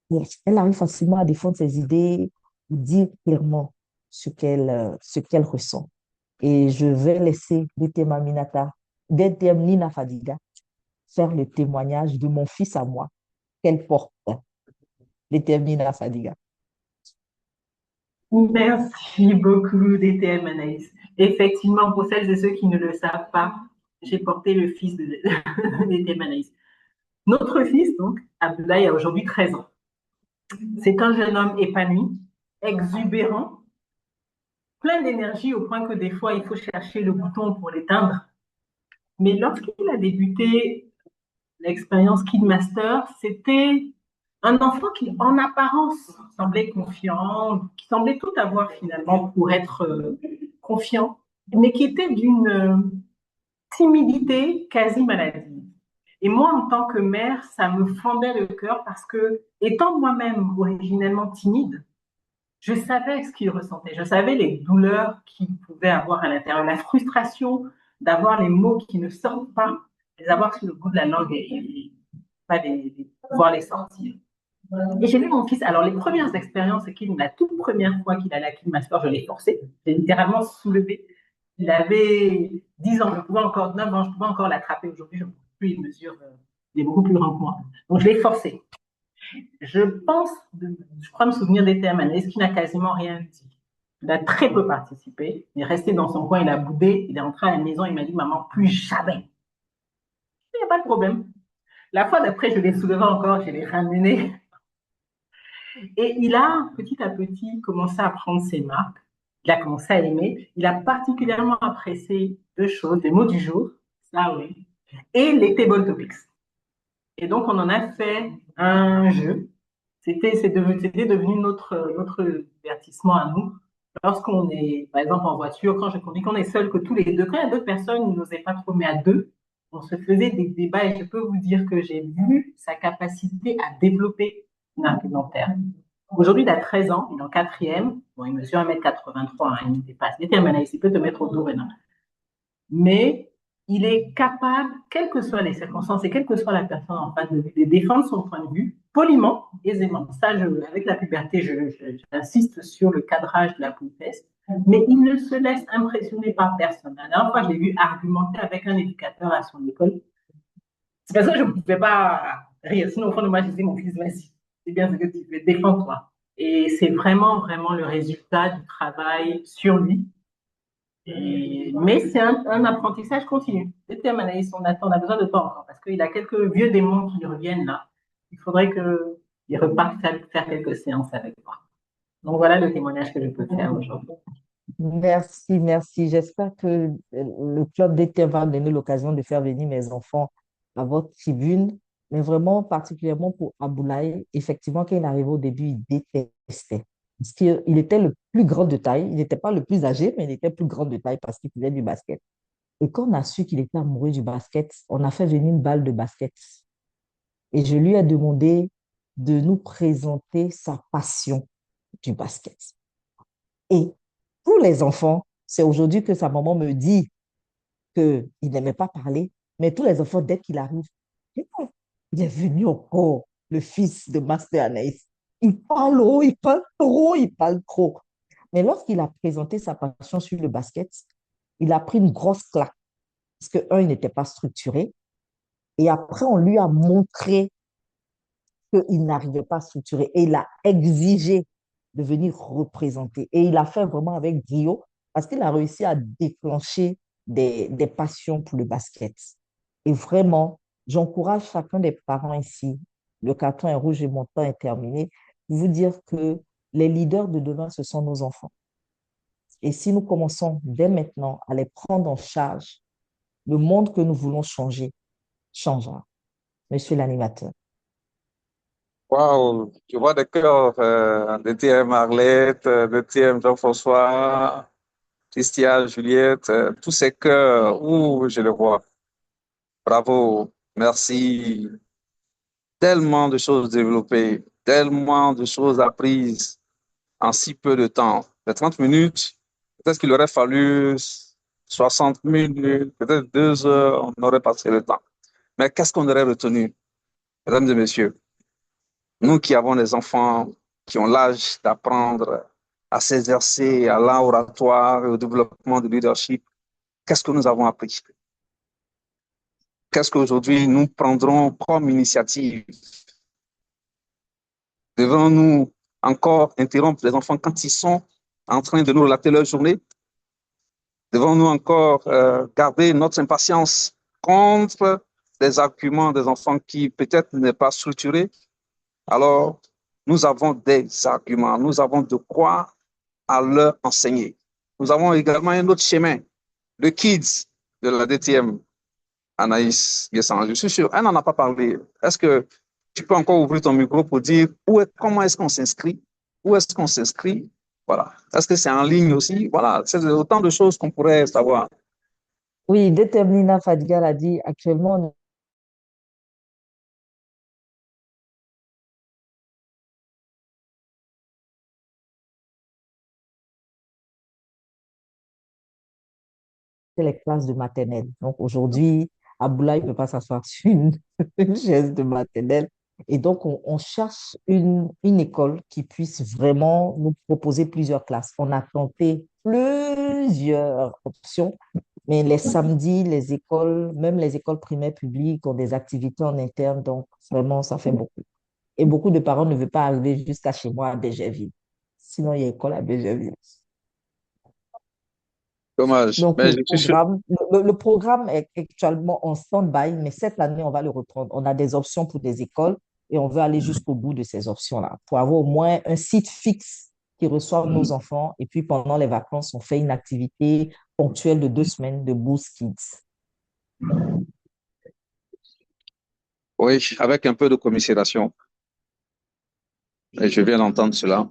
et elle arrive facilement à défendre ses idées, dire clairement ce qu'elle ressent. Et je vais laisser DTM Nina Fadiga faire le témoignage de mon fils à moi qu'elle porte. DTM Nina Fadiga. Merci beaucoup, DTM Anaïs. Effectivement, pour celles et ceux qui ne le savent pas, j'ai porté le fils de DTM Anaïs. Notre fils, donc, Abdoulaye, a aujourd'hui 13 ans. C'est un jeune homme épanoui, exubérant, plein d'énergie au point que des fois, il faut chercher le bouton pour l'éteindre. Mais lorsqu'il a débuté l'expérience Kid Master, c'était un enfant qui, en apparence, semblait confiant, qui semblait tout avoir finalement pour être confiant, mais qui était d'une timidité quasi maladive. Et moi, en tant que mère, ça me fendait le cœur parce que, étant moi-même originellement timide, je savais ce qu'il ressentait. Je savais les douleurs qu'il pouvait avoir à l'intérieur, la frustration d'avoir les mots qui ne sortent pas, les avoir sur le bout de la langue et pas pouvoir les sortir. Et j'ai vu mon fils, alors les premières expériences, c'est qu'il, la toute première fois qu'il allait à Kid Master, je l'ai forcé, j'ai littéralement soulevé. Il avait 10 ans, je pouvais encore, 9 ans, je pouvais encore l'attraper. Aujourd'hui, je ne peux plus, il est beaucoup plus grand que moi. Donc je l'ai forcé. Je crois me souvenir des termes Anaïs qui n'a quasiment rien dit. Il a très peu participé. Il est resté dans son coin, il a boudé. Il est rentré à la maison, il m'a dit, maman, plus jamais. Il n'y a pas de problème. La fois d'après, je l'ai soulevé encore, je l'ai ramené. Et il a petit à petit commencé à prendre ses marques. Il a commencé à aimer. Il a particulièrement apprécié deux choses, les mots du jour, ça oui, et les table topics. Et donc, on en a fait un jeu. C'était devenu notre divertissement à nous. Lorsqu'on est, par exemple, en voiture, quand je conduis, qu'on est seul, que tous les deux, quand il y a d'autres personnes, ils n'osaient pas trop, mais à deux, on se faisait des débats et je peux vous dire que j'ai vu sa capacité à développer un argumentaire. Aujourd'hui, il a 13 ans, il est en quatrième. Bon, il mesure 1m83, hein, il ne dépasse. Il peut te mettre au dos maintenant. Mais il est capable, quelles que soient les circonstances et quelle que soit la personne en face de lui, de défendre son point de vue poliment, aisément. Ça, avec la puberté, j'insiste sur le cadrage de la politesse. Mais il ne se laisse impressionner par personne. La dernière fois, je l'ai vu argumenter avec un éducateur à son école. C'est parce que je ne pouvais pas rire. Sinon, au fond de moi, je disais, mon fils, vas-y, c'est bien ce que tu fais, défends-toi. Et c'est vraiment, vraiment le résultat du travail sur lui. Mais c'est un apprentissage continu. C'était Anaïs, on a besoin de temps encore parce qu'il a quelques vieux démons qui lui reviennent là. Il faudrait qu'il reparte faire quelques séances avec moi. Donc voilà le témoignage que je peux faire aujourd'hui. Merci, merci. J'espère que le club d'été va me donner l'occasion de faire venir mes enfants à votre tribune, mais vraiment particulièrement pour Aboulaye. Effectivement, quand il arrivait au début, il détestait. Parce qu'il était le plus grand de taille. Il n'était pas le plus âgé, mais il était plus grand de taille parce qu'il faisait du basket. Et quand on a su qu'il était amoureux du basket, on a fait venir une balle de basket. Et je lui ai demandé de nous présenter sa passion du basket. Et pour les enfants, c'est aujourd'hui que sa maman me dit qu'il n'aimait pas parler, mais tous les enfants, dès qu'il arrive, il est venu encore, le fils de Master Anaïs. Il parle haut, il parle trop, il parle trop. Mais lorsqu'il a présenté sa passion sur le basket, il a pris une grosse claque. Parce que, un, il n'était pas structuré. Et après, on lui a montré qu'il n'arrivait pas à structurer et il a exigé de venir représenter. Et il a fait vraiment avec brio parce qu'il a réussi à déclencher des passions pour le basket. Et vraiment, j'encourage chacun des parents ici. Le carton est rouge et mon temps est terminé. Pour vous dire que les leaders de demain, ce sont nos enfants. Et si nous commençons dès maintenant à les prendre en charge, le monde que nous voulons changer changera. Monsieur l'animateur. Waouh, je vois des cœurs, DTM Arlette, DTM Jean-François, Christian, Juliette, tous ces cœurs, où je les vois. Bravo, merci. Tellement de choses développées, tellement de choses apprises en si peu de temps. Les 30 minutes, peut-être qu'il aurait fallu 60 minutes, peut-être 2 heures, on aurait passé le temps. Mais qu'est-ce qu'on aurait retenu, mesdames et messieurs? Nous qui avons des enfants qui ont l'âge d'apprendre à s'exercer à l'oratoire et au développement du leadership, qu'est-ce que nous avons appris? Qu'est-ce qu'aujourd'hui nous prendrons comme initiative? Devons-nous encore interrompre les enfants quand ils sont en train de nous relater leur journée? Devons-nous encore garder notre impatience contre les arguments des enfants qui peut-être n'est pas structuré? Alors, nous avons des arguments, nous avons de quoi à leur enseigner. Nous avons également un autre chemin, le Kids de la DTM, Anaïs Guessant. Je suis sûr, elle n'en a pas parlé. Est-ce que tu peux encore ouvrir ton micro pour dire comment est-ce qu'on s'inscrit? Où est-ce qu'on s'inscrit? Voilà. Est-ce que c'est en ligne aussi? Voilà, c'est autant de choses qu'on pourrait savoir. Oui, Détermina Fadiga l'a dit, actuellement, c'est les classes de maternelle. Donc aujourd'hui, Aboula, il ne peut pas s'asseoir sur une chaise de maternelle. Et donc, on cherche une école qui puisse vraiment nous proposer plusieurs classes. On a tenté plusieurs options, mais les samedis, les écoles, même les écoles primaires publiques ont des activités en interne. Donc, vraiment, ça fait beaucoup. Et beaucoup de parents ne veulent pas arriver jusqu'à chez moi à Bégerville. Sinon, il y a école à Bégerville. Dommage. Donc, Mais je suis sûr. le programme est actuellement en stand-by, mais cette année, on va le reprendre. On a des options pour des écoles et on veut aller jusqu'au bout de ces options-là pour avoir au moins un site fixe qui reçoive nos enfants. Et puis, pendant les vacances, on fait une activité ponctuelle de 2 semaines de Boost Kids. Oui, avec un peu de commisération. Et je viens d'entendre cela.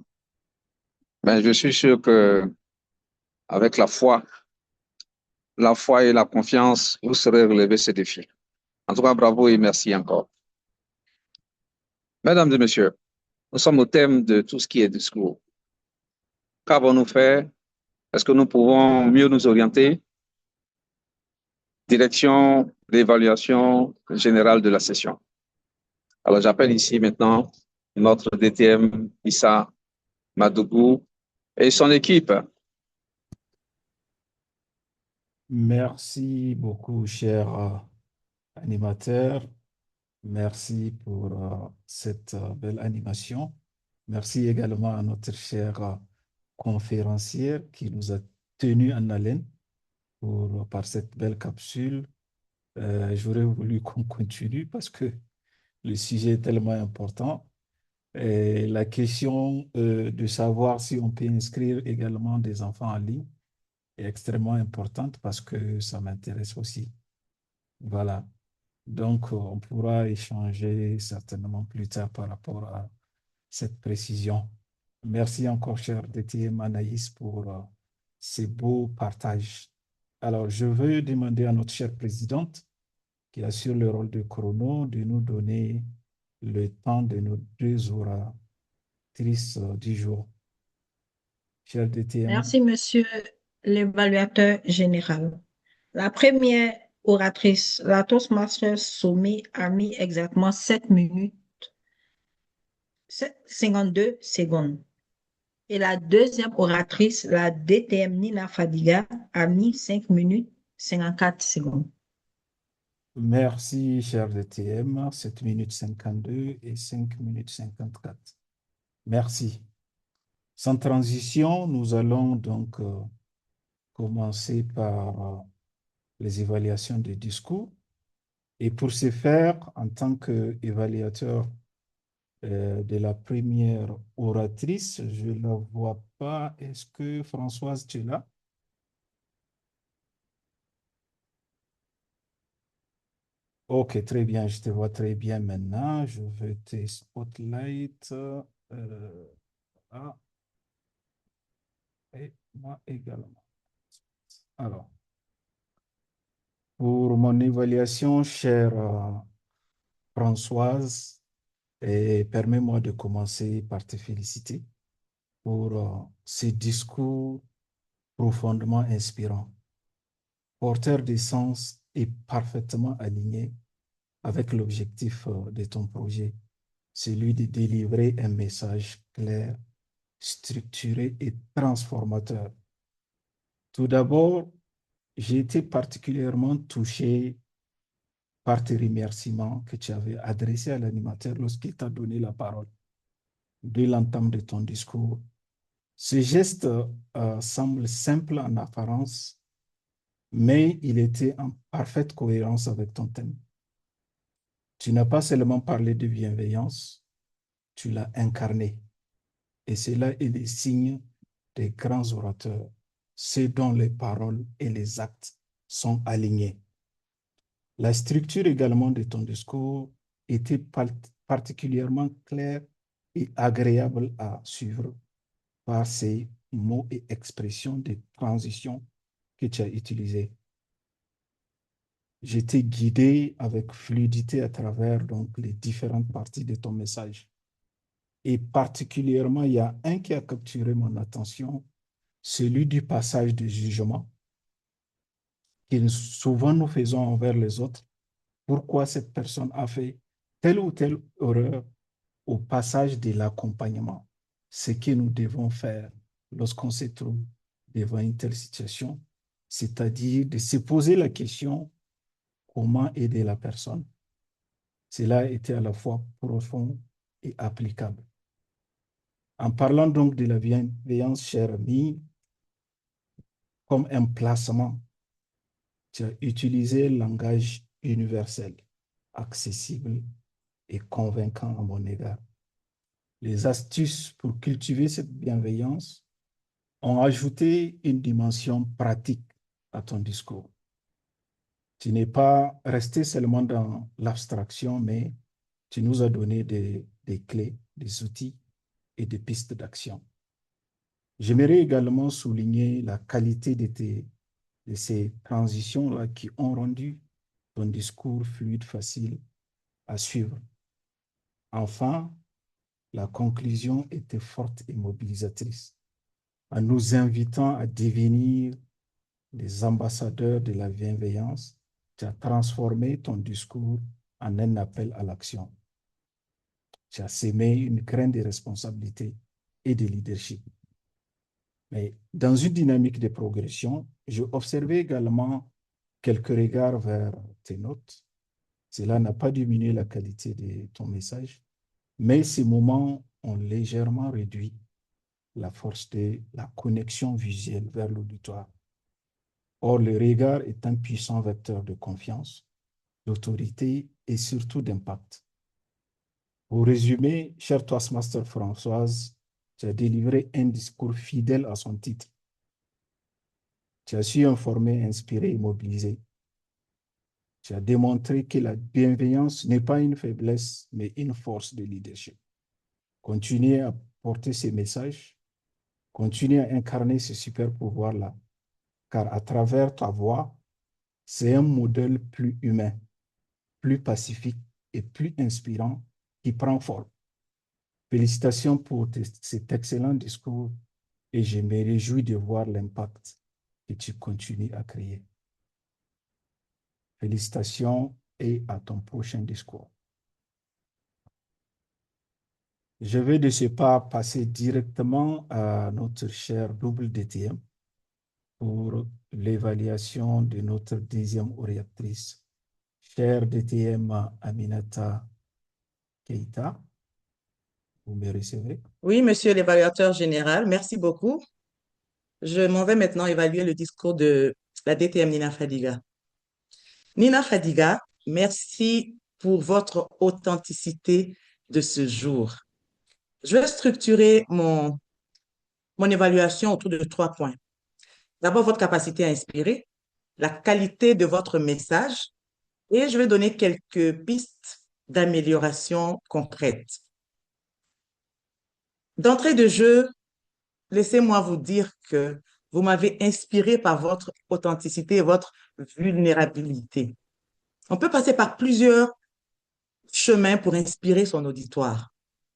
Mais je suis sûr que avec la foi et la confiance, vous serez relever ces défis. En tout cas, bravo et merci encore. Mesdames et messieurs, nous sommes au thème de tout ce qui est discours. Qu'avons-nous fait? Est-ce que nous pouvons mieux nous orienter? Direction d'évaluation générale de la session. Alors, j'appelle ici maintenant notre DTM Issa Madougou et son équipe. Merci beaucoup, cher animateur. Merci pour cette belle animation. Merci également à notre chère conférencière qui nous a tenus en haleine par cette belle capsule. J'aurais voulu qu'on continue parce que le sujet est tellement important. Et la question de savoir si on peut inscrire également des enfants en ligne est extrêmement importante parce que ça m'intéresse aussi. Voilà. Donc, on pourra échanger certainement plus tard par rapport à cette précision. Merci encore, cher DTM Anaïs, pour ces beaux partages. Alors, je veux demander à notre chère présidente, qui assure le rôle de chrono, de nous donner le temps de nos 2 oratrices du jour. Cher DTM. Merci, monsieur l'évaluateur général. La première oratrice, la Toastmaster Soumi, a mis exactement 7 minutes, 52 secondes. Et la deuxième oratrice, la DTM Nina Fadiga, a mis 5 minutes, 54 secondes. Merci, cher DTM. 7 minutes 52 et 5 minutes 54. Merci. Sans transition, nous allons donc commencer par les évaluations des discours. Et pour ce faire, en tant qu'évaluateur de la première oratrice, je ne la vois pas. Est-ce que Françoise, tu es là? Ok, très bien, je te vois très bien maintenant. Je vais te spotlight. Ah, et moi également. Alors, pour mon évaluation, chère Françoise, permets-moi de commencer par te féliciter pour ce discours profondément inspirant, porteur de sens et parfaitement aligné avec l'objectif de ton projet, celui de délivrer un message clair, structuré et transformateur. Tout d'abord, j'ai été particulièrement touché par tes remerciements que tu avais adressés à l'animateur lorsqu'il t'a donné la parole dès l'entame de ton discours. Ce geste semble simple en apparence, mais il était en parfaite cohérence avec ton thème. Tu n'as pas seulement parlé de bienveillance, tu l'as incarné. Et cela est le signe des grands orateurs, ceux dont les paroles et les actes sont alignés. La structure également de ton discours était particulièrement claire et agréable à suivre par ces mots et expressions de transition que tu as utilisés. J'étais guidé avec fluidité à travers donc, les différentes parties de ton message. Et particulièrement, il y a un qui a capturé mon attention, celui du passage de jugement que souvent nous faisons envers les autres. Pourquoi cette personne a fait telle ou telle erreur au passage de l'accompagnement. Ce que nous devons faire lorsqu'on se trouve devant une telle situation, c'est-à-dire de se poser la question comment aider la personne. Cela était à la fois profond et applicable. En parlant donc de la bienveillance, cher ami, comme un placement, tu as utilisé le langage universel, accessible et convaincant à mon égard. Les astuces pour cultiver cette bienveillance ont ajouté une dimension pratique à ton discours. Tu n'es pas resté seulement dans l'abstraction, mais tu nous as donné des clés, des outils et des pistes d'action. J'aimerais également souligner la qualité de ces transitions-là qui ont rendu ton discours fluide, facile à suivre. Enfin, la conclusion était forte et mobilisatrice, en nous invitant à devenir les ambassadeurs de la bienveillance. Tu as transformé ton discours en un appel à l'action. Tu as sémé une graine de responsabilité et de leadership. Mais dans une dynamique de progression, j'ai observé également quelques regards vers tes notes. Cela n'a pas diminué la qualité de ton message, mais ces moments ont légèrement réduit la force de la connexion visuelle vers l'auditoire. Or, le regard est un puissant vecteur de confiance, d'autorité et surtout d'impact. Pour résumer, cher Toastmaster Françoise, tu as délivré un discours fidèle à son titre. Tu as su informer, inspirer et mobiliser. Tu as démontré que la bienveillance n'est pas une faiblesse, mais une force de leadership. Continuez à porter ces messages, continuez à incarner ce super pouvoir-là, car à travers ta voix, c'est un modèle plus humain, plus pacifique et plus inspirant qui prend forme. Félicitations pour cet excellent discours et je me réjouis de voir l'impact que tu continues à créer. Félicitations et à ton prochain discours. Je vais de ce pas passer directement à notre cher double DTM pour l'évaluation de notre deuxième oratrice, Cher DTM Aminata Keita, vous me recevez? Oui, monsieur l'évaluateur général, merci beaucoup. Je m'en vais maintenant évaluer le discours de la DTM Nina Fadiga. Nina Fadiga, merci pour votre authenticité de ce jour. Je vais structurer mon évaluation autour de 3 points. D'abord, votre capacité à inspirer, la qualité de votre message et je vais donner quelques pistes d'amélioration concrètes. D'entrée de jeu, laissez-moi vous dire que vous m'avez inspiré par votre authenticité et votre vulnérabilité. On peut passer par plusieurs chemins pour inspirer son auditoire,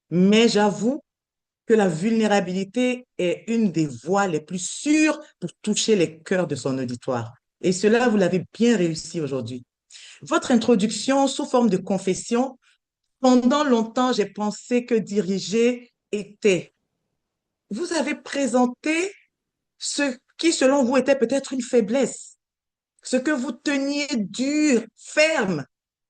mais j'avoue que la vulnérabilité est une des voies les plus sûres pour toucher les cœurs de son auditoire. Et cela, vous l'avez bien réussi aujourd'hui. Votre introduction sous forme de confession, pendant longtemps, j'ai pensé que diriger était. Vous avez présenté ce qui, selon vous, était peut-être une faiblesse, ce que vous teniez dur, ferme,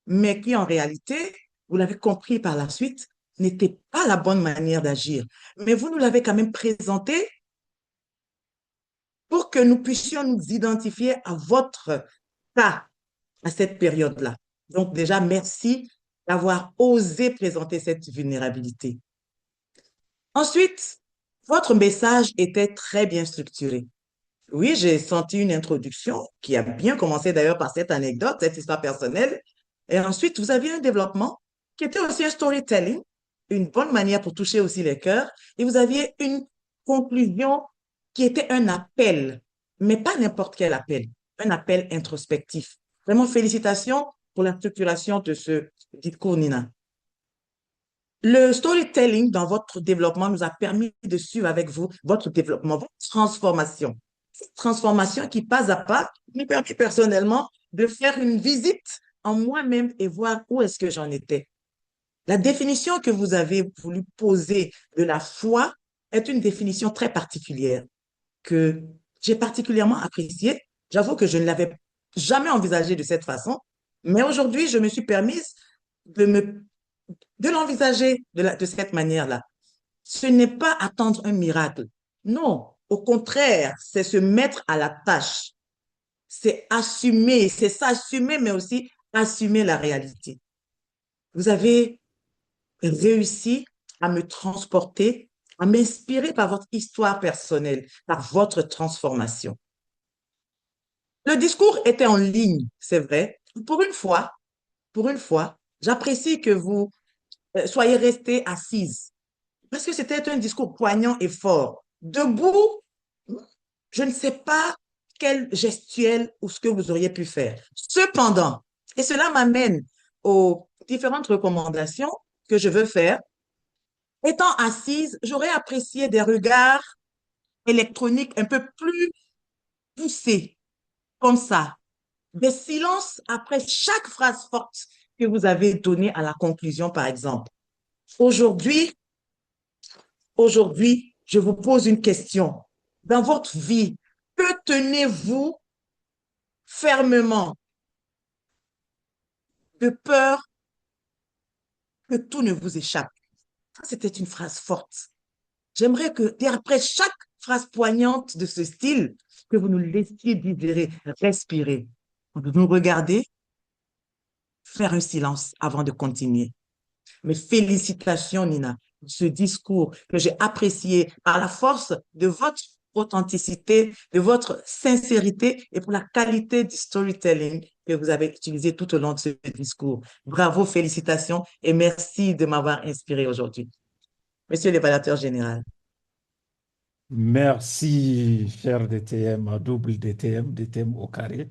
mais qui, en réalité, vous l'avez compris par la suite, n'était pas la bonne manière d'agir. Mais vous nous l'avez quand même présenté pour que nous puissions nous identifier à votre cas à cette période-là. Donc déjà, merci d'avoir osé présenter cette vulnérabilité. Ensuite, votre message était très bien structuré. Oui, j'ai senti une introduction qui a bien commencé d'ailleurs par cette anecdote, cette histoire personnelle. Et ensuite, vous aviez un développement qui était aussi un storytelling, une bonne manière pour toucher aussi les cœurs. Et vous aviez une conclusion qui était un appel, mais pas n'importe quel appel, un appel introspectif. Vraiment, félicitations pour la structuration de ce discours, Nina. Le storytelling dans votre développement nous a permis de suivre avec vous votre développement, votre transformation. Cette transformation qui, pas à pas, m'a permis personnellement de faire une visite en moi-même et voir où est-ce que j'en étais. La définition que vous avez voulu poser de la foi est une définition très particulière que j'ai particulièrement appréciée. J'avoue que je ne l'avais jamais envisagée de cette façon, mais aujourd'hui, je me suis permise de l'envisager de cette manière-là. Ce n'est pas attendre un miracle. Non, au contraire, c'est se mettre à la tâche. C'est assumer, c'est s'assumer, mais aussi assumer la réalité. Vous avez réussi à me transporter, à m'inspirer par votre histoire personnelle, par votre transformation. Le discours était en ligne, c'est vrai. Pour une fois, j'apprécie que vous soyez restée assise parce que c'était un discours poignant et fort. Debout, je ne sais pas quelle gestuelle ou ce que vous auriez pu faire. Cependant, et cela m'amène aux différentes recommandations que je veux faire. Étant assise, j'aurais apprécié des regards électroniques un peu plus poussés, comme ça. Des silences après chaque phrase forte que vous avez donnée à la conclusion, par exemple. Aujourd'hui, Aujourd'hui, je vous pose une question. Dans votre vie, que tenez-vous fermement de peur que tout ne vous échappe? Ça, c'était une phrase forte. J'aimerais que, après chaque phrase poignante de ce style, que vous nous laissiez digérer, respirer, nous regarder, faire un silence avant de continuer. Mes félicitations, Nina, pour ce discours que j'ai apprécié par la force de votre authenticité, de votre sincérité et pour la qualité du storytelling que vous avez utilisé tout au long de ce discours. Bravo, félicitations et merci de m'avoir inspiré aujourd'hui. Monsieur l'évaluateur général. Merci, cher DTM, double DTM, DTM au carré.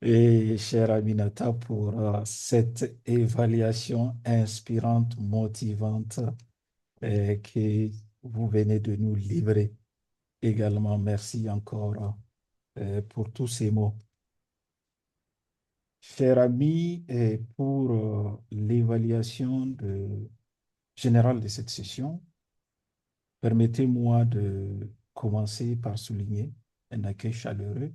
Et cher Aminata, pour cette évaluation inspirante, motivante que vous venez de nous livrer. Également, merci encore pour tous ces mots. Cher ami, pour l'évaluation générale de cette session, permettez-moi de commencer par souligner un accueil chaleureux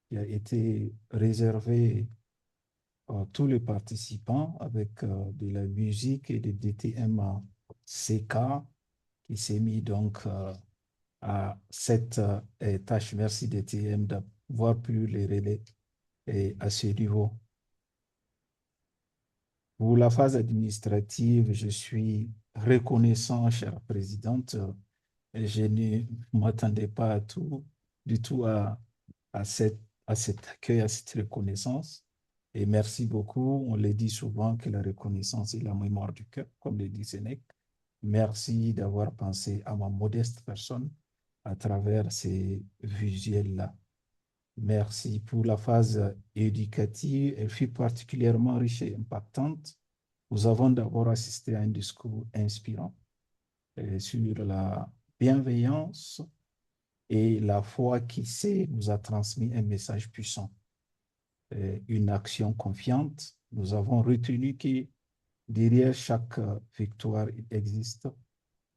qui a été réservé tous les participants avec de la musique et des DTM CK qui s'est mis donc à cette tâche. Merci DTM d'avoir pu les relais et à ce niveau. Pour la phase administrative, je suis reconnaissant, chère présidente. Je ne m'attendais pas du tout à cet accueil, à cette reconnaissance. Et merci beaucoup. On le dit souvent que la reconnaissance est la mémoire du cœur, comme le dit Sénèque. Merci d'avoir pensé à ma modeste personne à travers ces visuels-là. Merci pour la phase éducative. Elle fut particulièrement riche et impactante. Nous avons d'abord assisté à un discours inspirant sur la bienveillance et la foi qui sait nous a transmis un message puissant, une action confiante. Nous avons retenu que derrière chaque victoire, il existe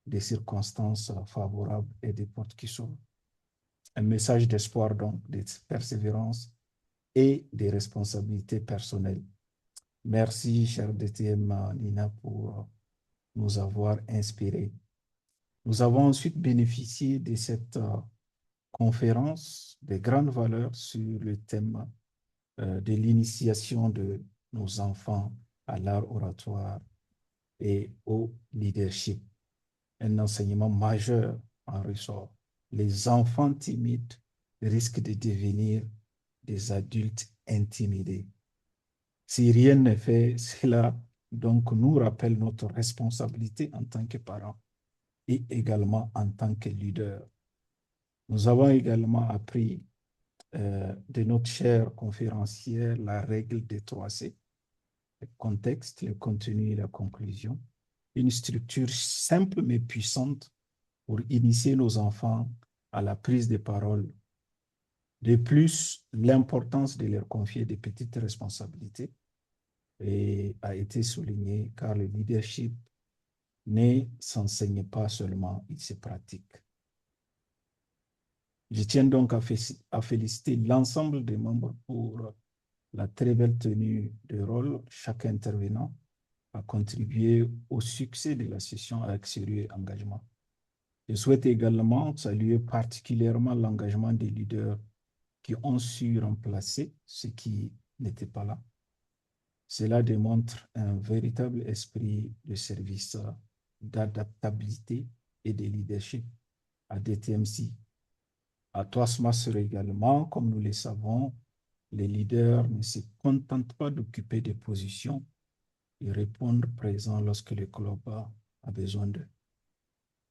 des circonstances favorables et des portes qui s'ouvrent. Un message d'espoir, donc, de persévérance et des responsabilités personnelles. Merci, cher DTM Nina, pour nous avoir inspirés. Nous avons ensuite bénéficié de cette conférence de grandes valeurs sur le thème de l'initiation de nos enfants à l'art oratoire et au leadership. Un enseignement majeur en ressort. Les enfants timides risquent de devenir des adultes intimidés. Si rien n'est fait, cela donc nous rappelle notre responsabilité en tant que parents et également en tant que leaders. Nous avons également appris de notre chère conférencière la règle des 3C, le contexte, le contenu et la conclusion. Une structure simple mais puissante pour initier nos enfants à la prise de parole. De plus, l'importance de leur confier des petites responsabilités a été soulignée car le leadership ne s'enseigne pas seulement, il se pratique. Je tiens donc à féliciter l'ensemble des membres pour la très belle tenue de rôle. Chaque intervenant a contribué au succès de la session avec sérieux et engagement. Je souhaite également saluer particulièrement l'engagement des leaders qui ont su remplacer ceux qui n'étaient pas là. Cela démontre un véritable esprit de service, d'adaptabilité et de leadership à DTMC. À Toastmasters également, comme nous le savons, les leaders ne se contentent pas d'occuper des positions, ils répondent présents lorsque le club a besoin d'eux.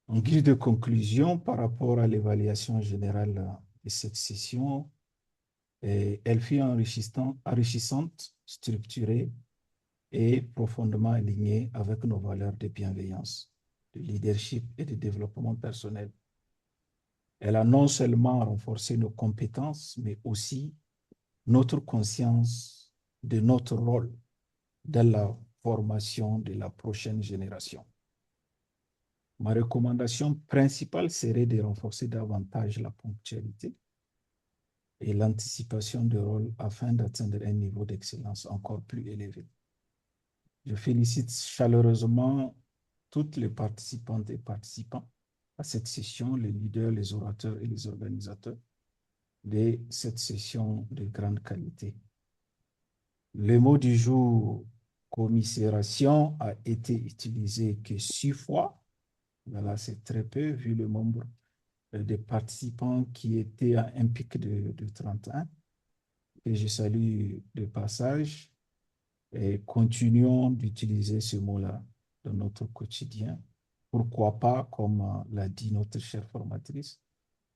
En guise de conclusion, par rapport à l'évaluation générale de cette session, elle fut enrichissante, structurée et profondément alignée avec nos valeurs de bienveillance, de leadership et de développement personnel. Elle a non seulement renforcé nos compétences, mais aussi notre conscience de notre rôle dans la formation de la prochaine génération. Ma recommandation principale serait de renforcer davantage la ponctualité et l'anticipation de rôle afin d'atteindre un niveau d'excellence encore plus élevé. Je félicite chaleureusement toutes les participantes et participants à cette session, les leaders, les orateurs et les organisateurs de cette session de grande qualité. Le mot du jour, commisération, a été utilisé que 6 fois. Voilà, c'est très peu vu le nombre de participants qui étaient à un pic de 31. Et je salue de passage et continuons d'utiliser ce mot-là dans notre quotidien. Pourquoi pas, comme l'a dit notre chère formatrice,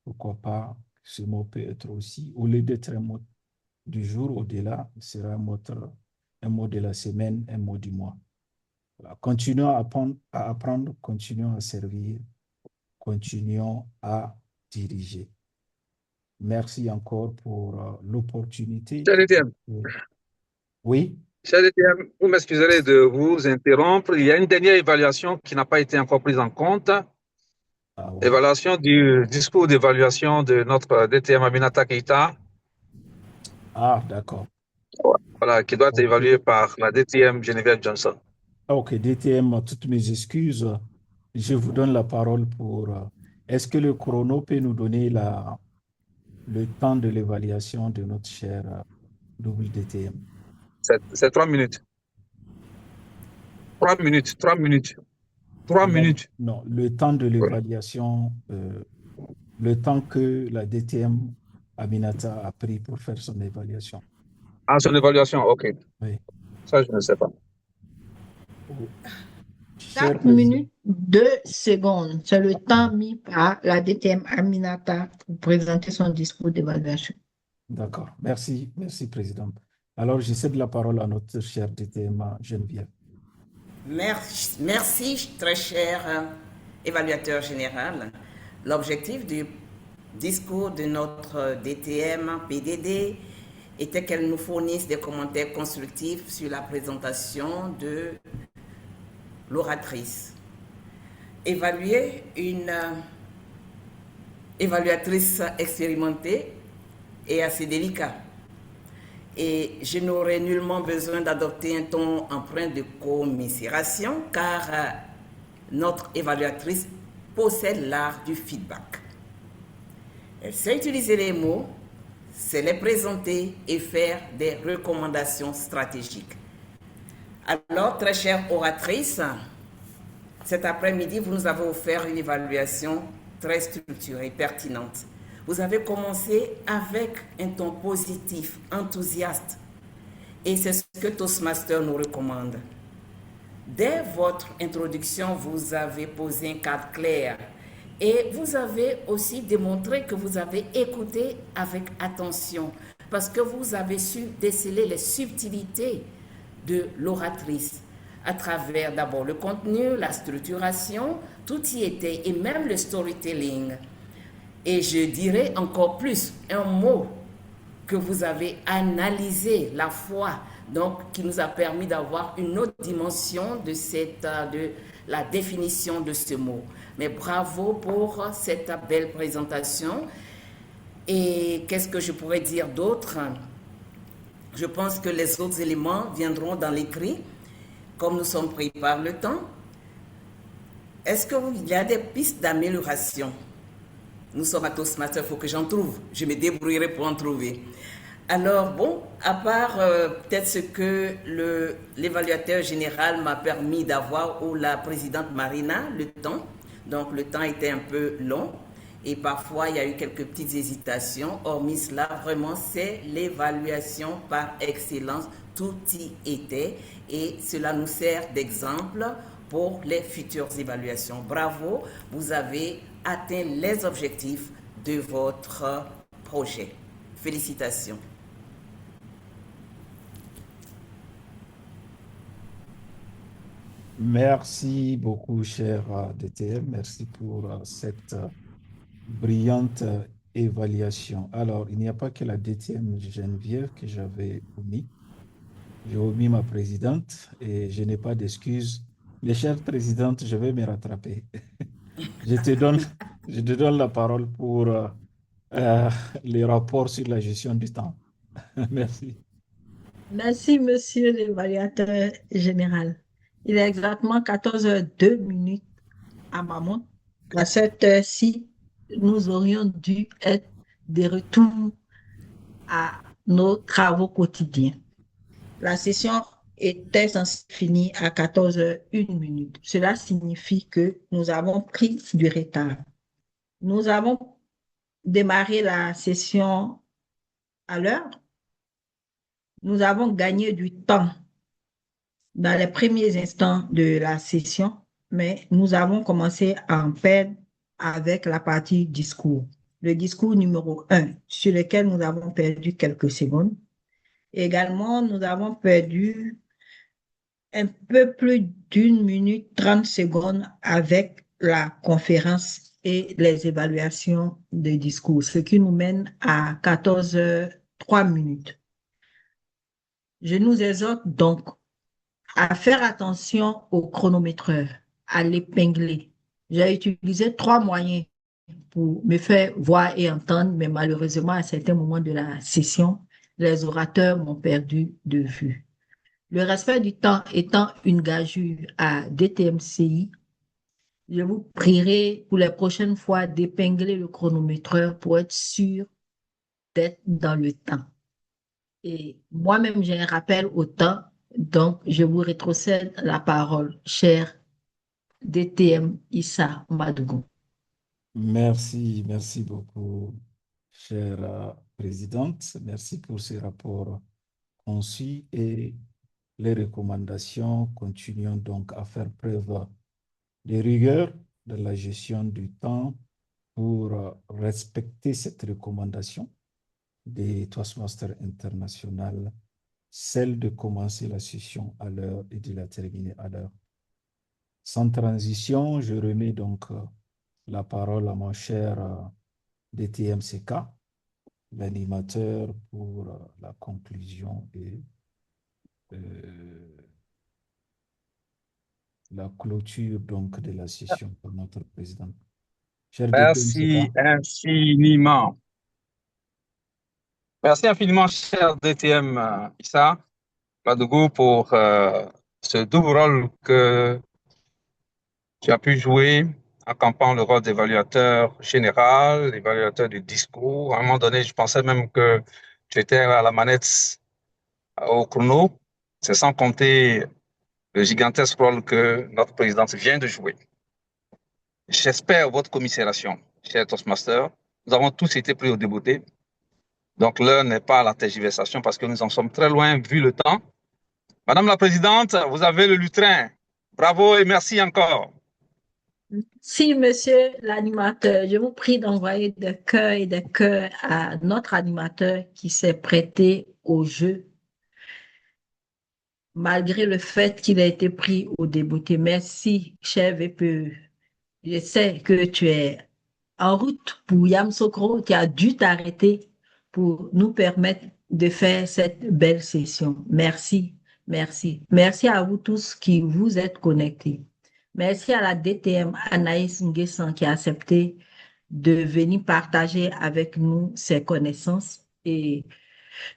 pourquoi pas ce mot peut être aussi, au lieu d'être un mot du jour, au-delà, sera un mot de la semaine, un mot du mois. Voilà. Continuons à apprendre, continuons à servir, continuons à diriger. Merci encore pour l'opportunité. Cher DTM, Oui. Cher DTM, vous m'excuserez de vous interrompre. Il y a une dernière évaluation qui n'a pas été encore prise en compte. Ah, oui. Évaluation du discours d'évaluation de notre DTM Aminata Keïta. Ah, d'accord. Voilà, qui doit être Ok. évalué par la DTM Geneviève Johnson. Ok, DTM, toutes mes excuses. Je vous donne la parole pour... est-ce que le chrono peut nous donner le temps de l'évaluation de notre cher double DTM? C'est 3 minutes. 3 minutes, 3 minutes. 3 Non, minutes. non, le temps de Oui. l'évaluation, le temps que la DTM Aminata a pris pour faire son évaluation. Ah, son évaluation, ok. Oui. Ça, je ne sais pas. Cher 4 président. minutes, 2 secondes. C'est le temps mis par la DTM Aminata pour présenter son discours d'évaluation. D'accord. Merci, merci, président. Alors, je cède la parole à notre chère DTM Geneviève. Merci, très cher évaluateur général. L'objectif du discours de notre DTM PDD était qu'elle nous fournisse des commentaires constructifs sur la présentation de l'oratrice. Évaluer une évaluatrice expérimentée est assez délicat. Et je n'aurai nullement besoin d'adopter un ton empreint de commisération car notre évaluatrice possède l'art du feedback. Elle sait utiliser les mots, sait les présenter et faire des recommandations stratégiques. Alors, très chère oratrice, cet après-midi, vous nous avez offert une évaluation très structurée et pertinente. Vous avez commencé avec un ton positif, enthousiaste. Et c'est ce que Toastmaster nous recommande. Dès votre introduction, vous avez posé un cadre clair. Et vous avez aussi démontré que vous avez écouté avec attention. Parce que vous avez su déceler les subtilités de l'oratrice. À travers d'abord le contenu, la structuration, tout y était. Et même le storytelling. Et je dirais encore plus, un mot que vous avez analysé, la foi, donc qui nous a permis d'avoir une autre dimension de la définition de ce mot. Mais bravo pour cette belle présentation. Et qu'est-ce que je pourrais dire d'autre? Je pense que les autres éléments viendront dans l'écrit, comme nous sommes pris par le temps. Est-ce qu'il y a des pistes d'amélioration? Nous sommes à Toastmasters, il faut que j'en trouve. Je me débrouillerai pour en trouver. Alors, bon, à part peut-être ce que l'évaluateur général m'a permis d'avoir, ou la présidente Marina, le temps. Donc, le temps était un peu long. Et parfois, il y a eu quelques petites hésitations. Hormis cela, vraiment, c'est l'évaluation par excellence. Tout y était. Et cela nous sert d'exemple pour les futures évaluations. Bravo, vous avez atteint les objectifs de votre projet. Félicitations. Merci beaucoup, cher DTM. Merci pour cette brillante évaluation. Alors, il n'y a pas que la DTM Geneviève que j'avais omis. J'ai omis ma présidente et je n'ai pas d'excuses. Mais chère présidente, je vais me rattraper. Je te donne la parole pour les rapports sur la gestion du temps. Merci. Merci, monsieur l'évaluateur général. Il est exactement 14h02 à ma montre. À cette heure-ci, nous aurions dû être de retour à nos travaux quotidiens. La session était censée finir à 14h01. Cela signifie que nous avons pris du retard. Nous avons démarré la session à l'heure. Nous avons gagné du temps dans les premiers instants de la session, mais nous avons commencé à en perdre avec la partie discours. Le discours numéro 1, sur lequel nous avons perdu quelques secondes. Également, nous avons perdu un peu plus d'1 minute 30 secondes avec la conférence et les évaluations des discours, ce qui nous mène à 14h03. Je nous exhorte donc à faire attention au chronométreur, à l'épingler. J'ai utilisé 3 moyens pour me faire voir et entendre, mais malheureusement, à certains moments de la session, les orateurs m'ont perdu de vue. Le respect du temps étant une gageure à DTMCI, je vous prierai pour les prochaines fois d'épingler le chronométreur pour être sûr d'être dans le temps. Et moi-même, j'ai un rappel au temps, donc je vous rétrocède la parole, cher DTM Issa Madougou. Merci, merci beaucoup, chère présidente. Merci pour ces rapports concis et les recommandations. Continuons donc à faire preuve de rigueur dans la gestion du temps pour respecter cette recommandation des Toastmasters International, celle de commencer la session à l'heure et de la terminer à l'heure. Sans transition, je remets donc la parole à mon cher DTMCK, l'animateur pour la conclusion et la clôture donc de la session par notre président. Cher Merci DTMCK. infiniment. Merci infiniment, cher DTM Issa Madougou, pour ce double rôle que tu as pu jouer en campant le rôle d'évaluateur général, évaluateur du discours. À un moment donné, je pensais même que tu étais à la manette au chrono. C'est sans compter le gigantesque rôle que notre présidente vient de jouer. J'espère votre commisération, cher Toastmaster. Nous avons tous été pris au débeauté. Donc, l'heure n'est pas à la tergiversation parce que nous en sommes très loin vu le temps. Madame la Présidente, vous avez le lutrin. Bravo et merci encore. Si, monsieur l'animateur, je vous prie d'envoyer des cœurs et des cœurs à notre animateur qui s'est prêté au jeu, malgré le fait qu'il a été pris au débeauté. Merci, cher VPE. Je sais que tu es en route pour Yamoussoukro, qui a dû t'arrêter pour nous permettre de faire cette belle session. Merci, merci. Merci à vous tous qui vous êtes connectés. Merci à la DTM Anaïs Nguessan qui a accepté de venir partager avec nous ses connaissances et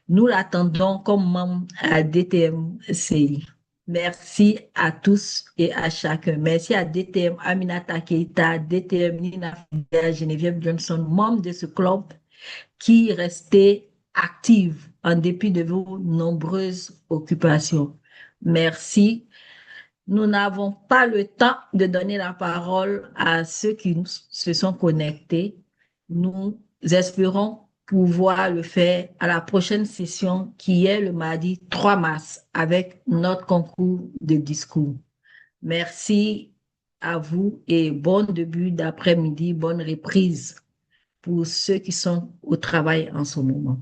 nous l'attendons comme membre à DTMCI. Merci à tous et à chacun. Merci à DTM Aminata Keita, DTM Nina Fidel, Geneviève Johnson, membre de ce club qui restait active en dépit de vos nombreuses occupations. Merci. Nous n'avons pas le temps de donner la parole à ceux qui se sont connectés. Nous espérons pouvoir le faire à la prochaine session qui est le mardi 3 mars avec notre concours de discours. Merci à vous et bon début d'après-midi, bonne reprise pour ceux qui sont au travail en ce moment.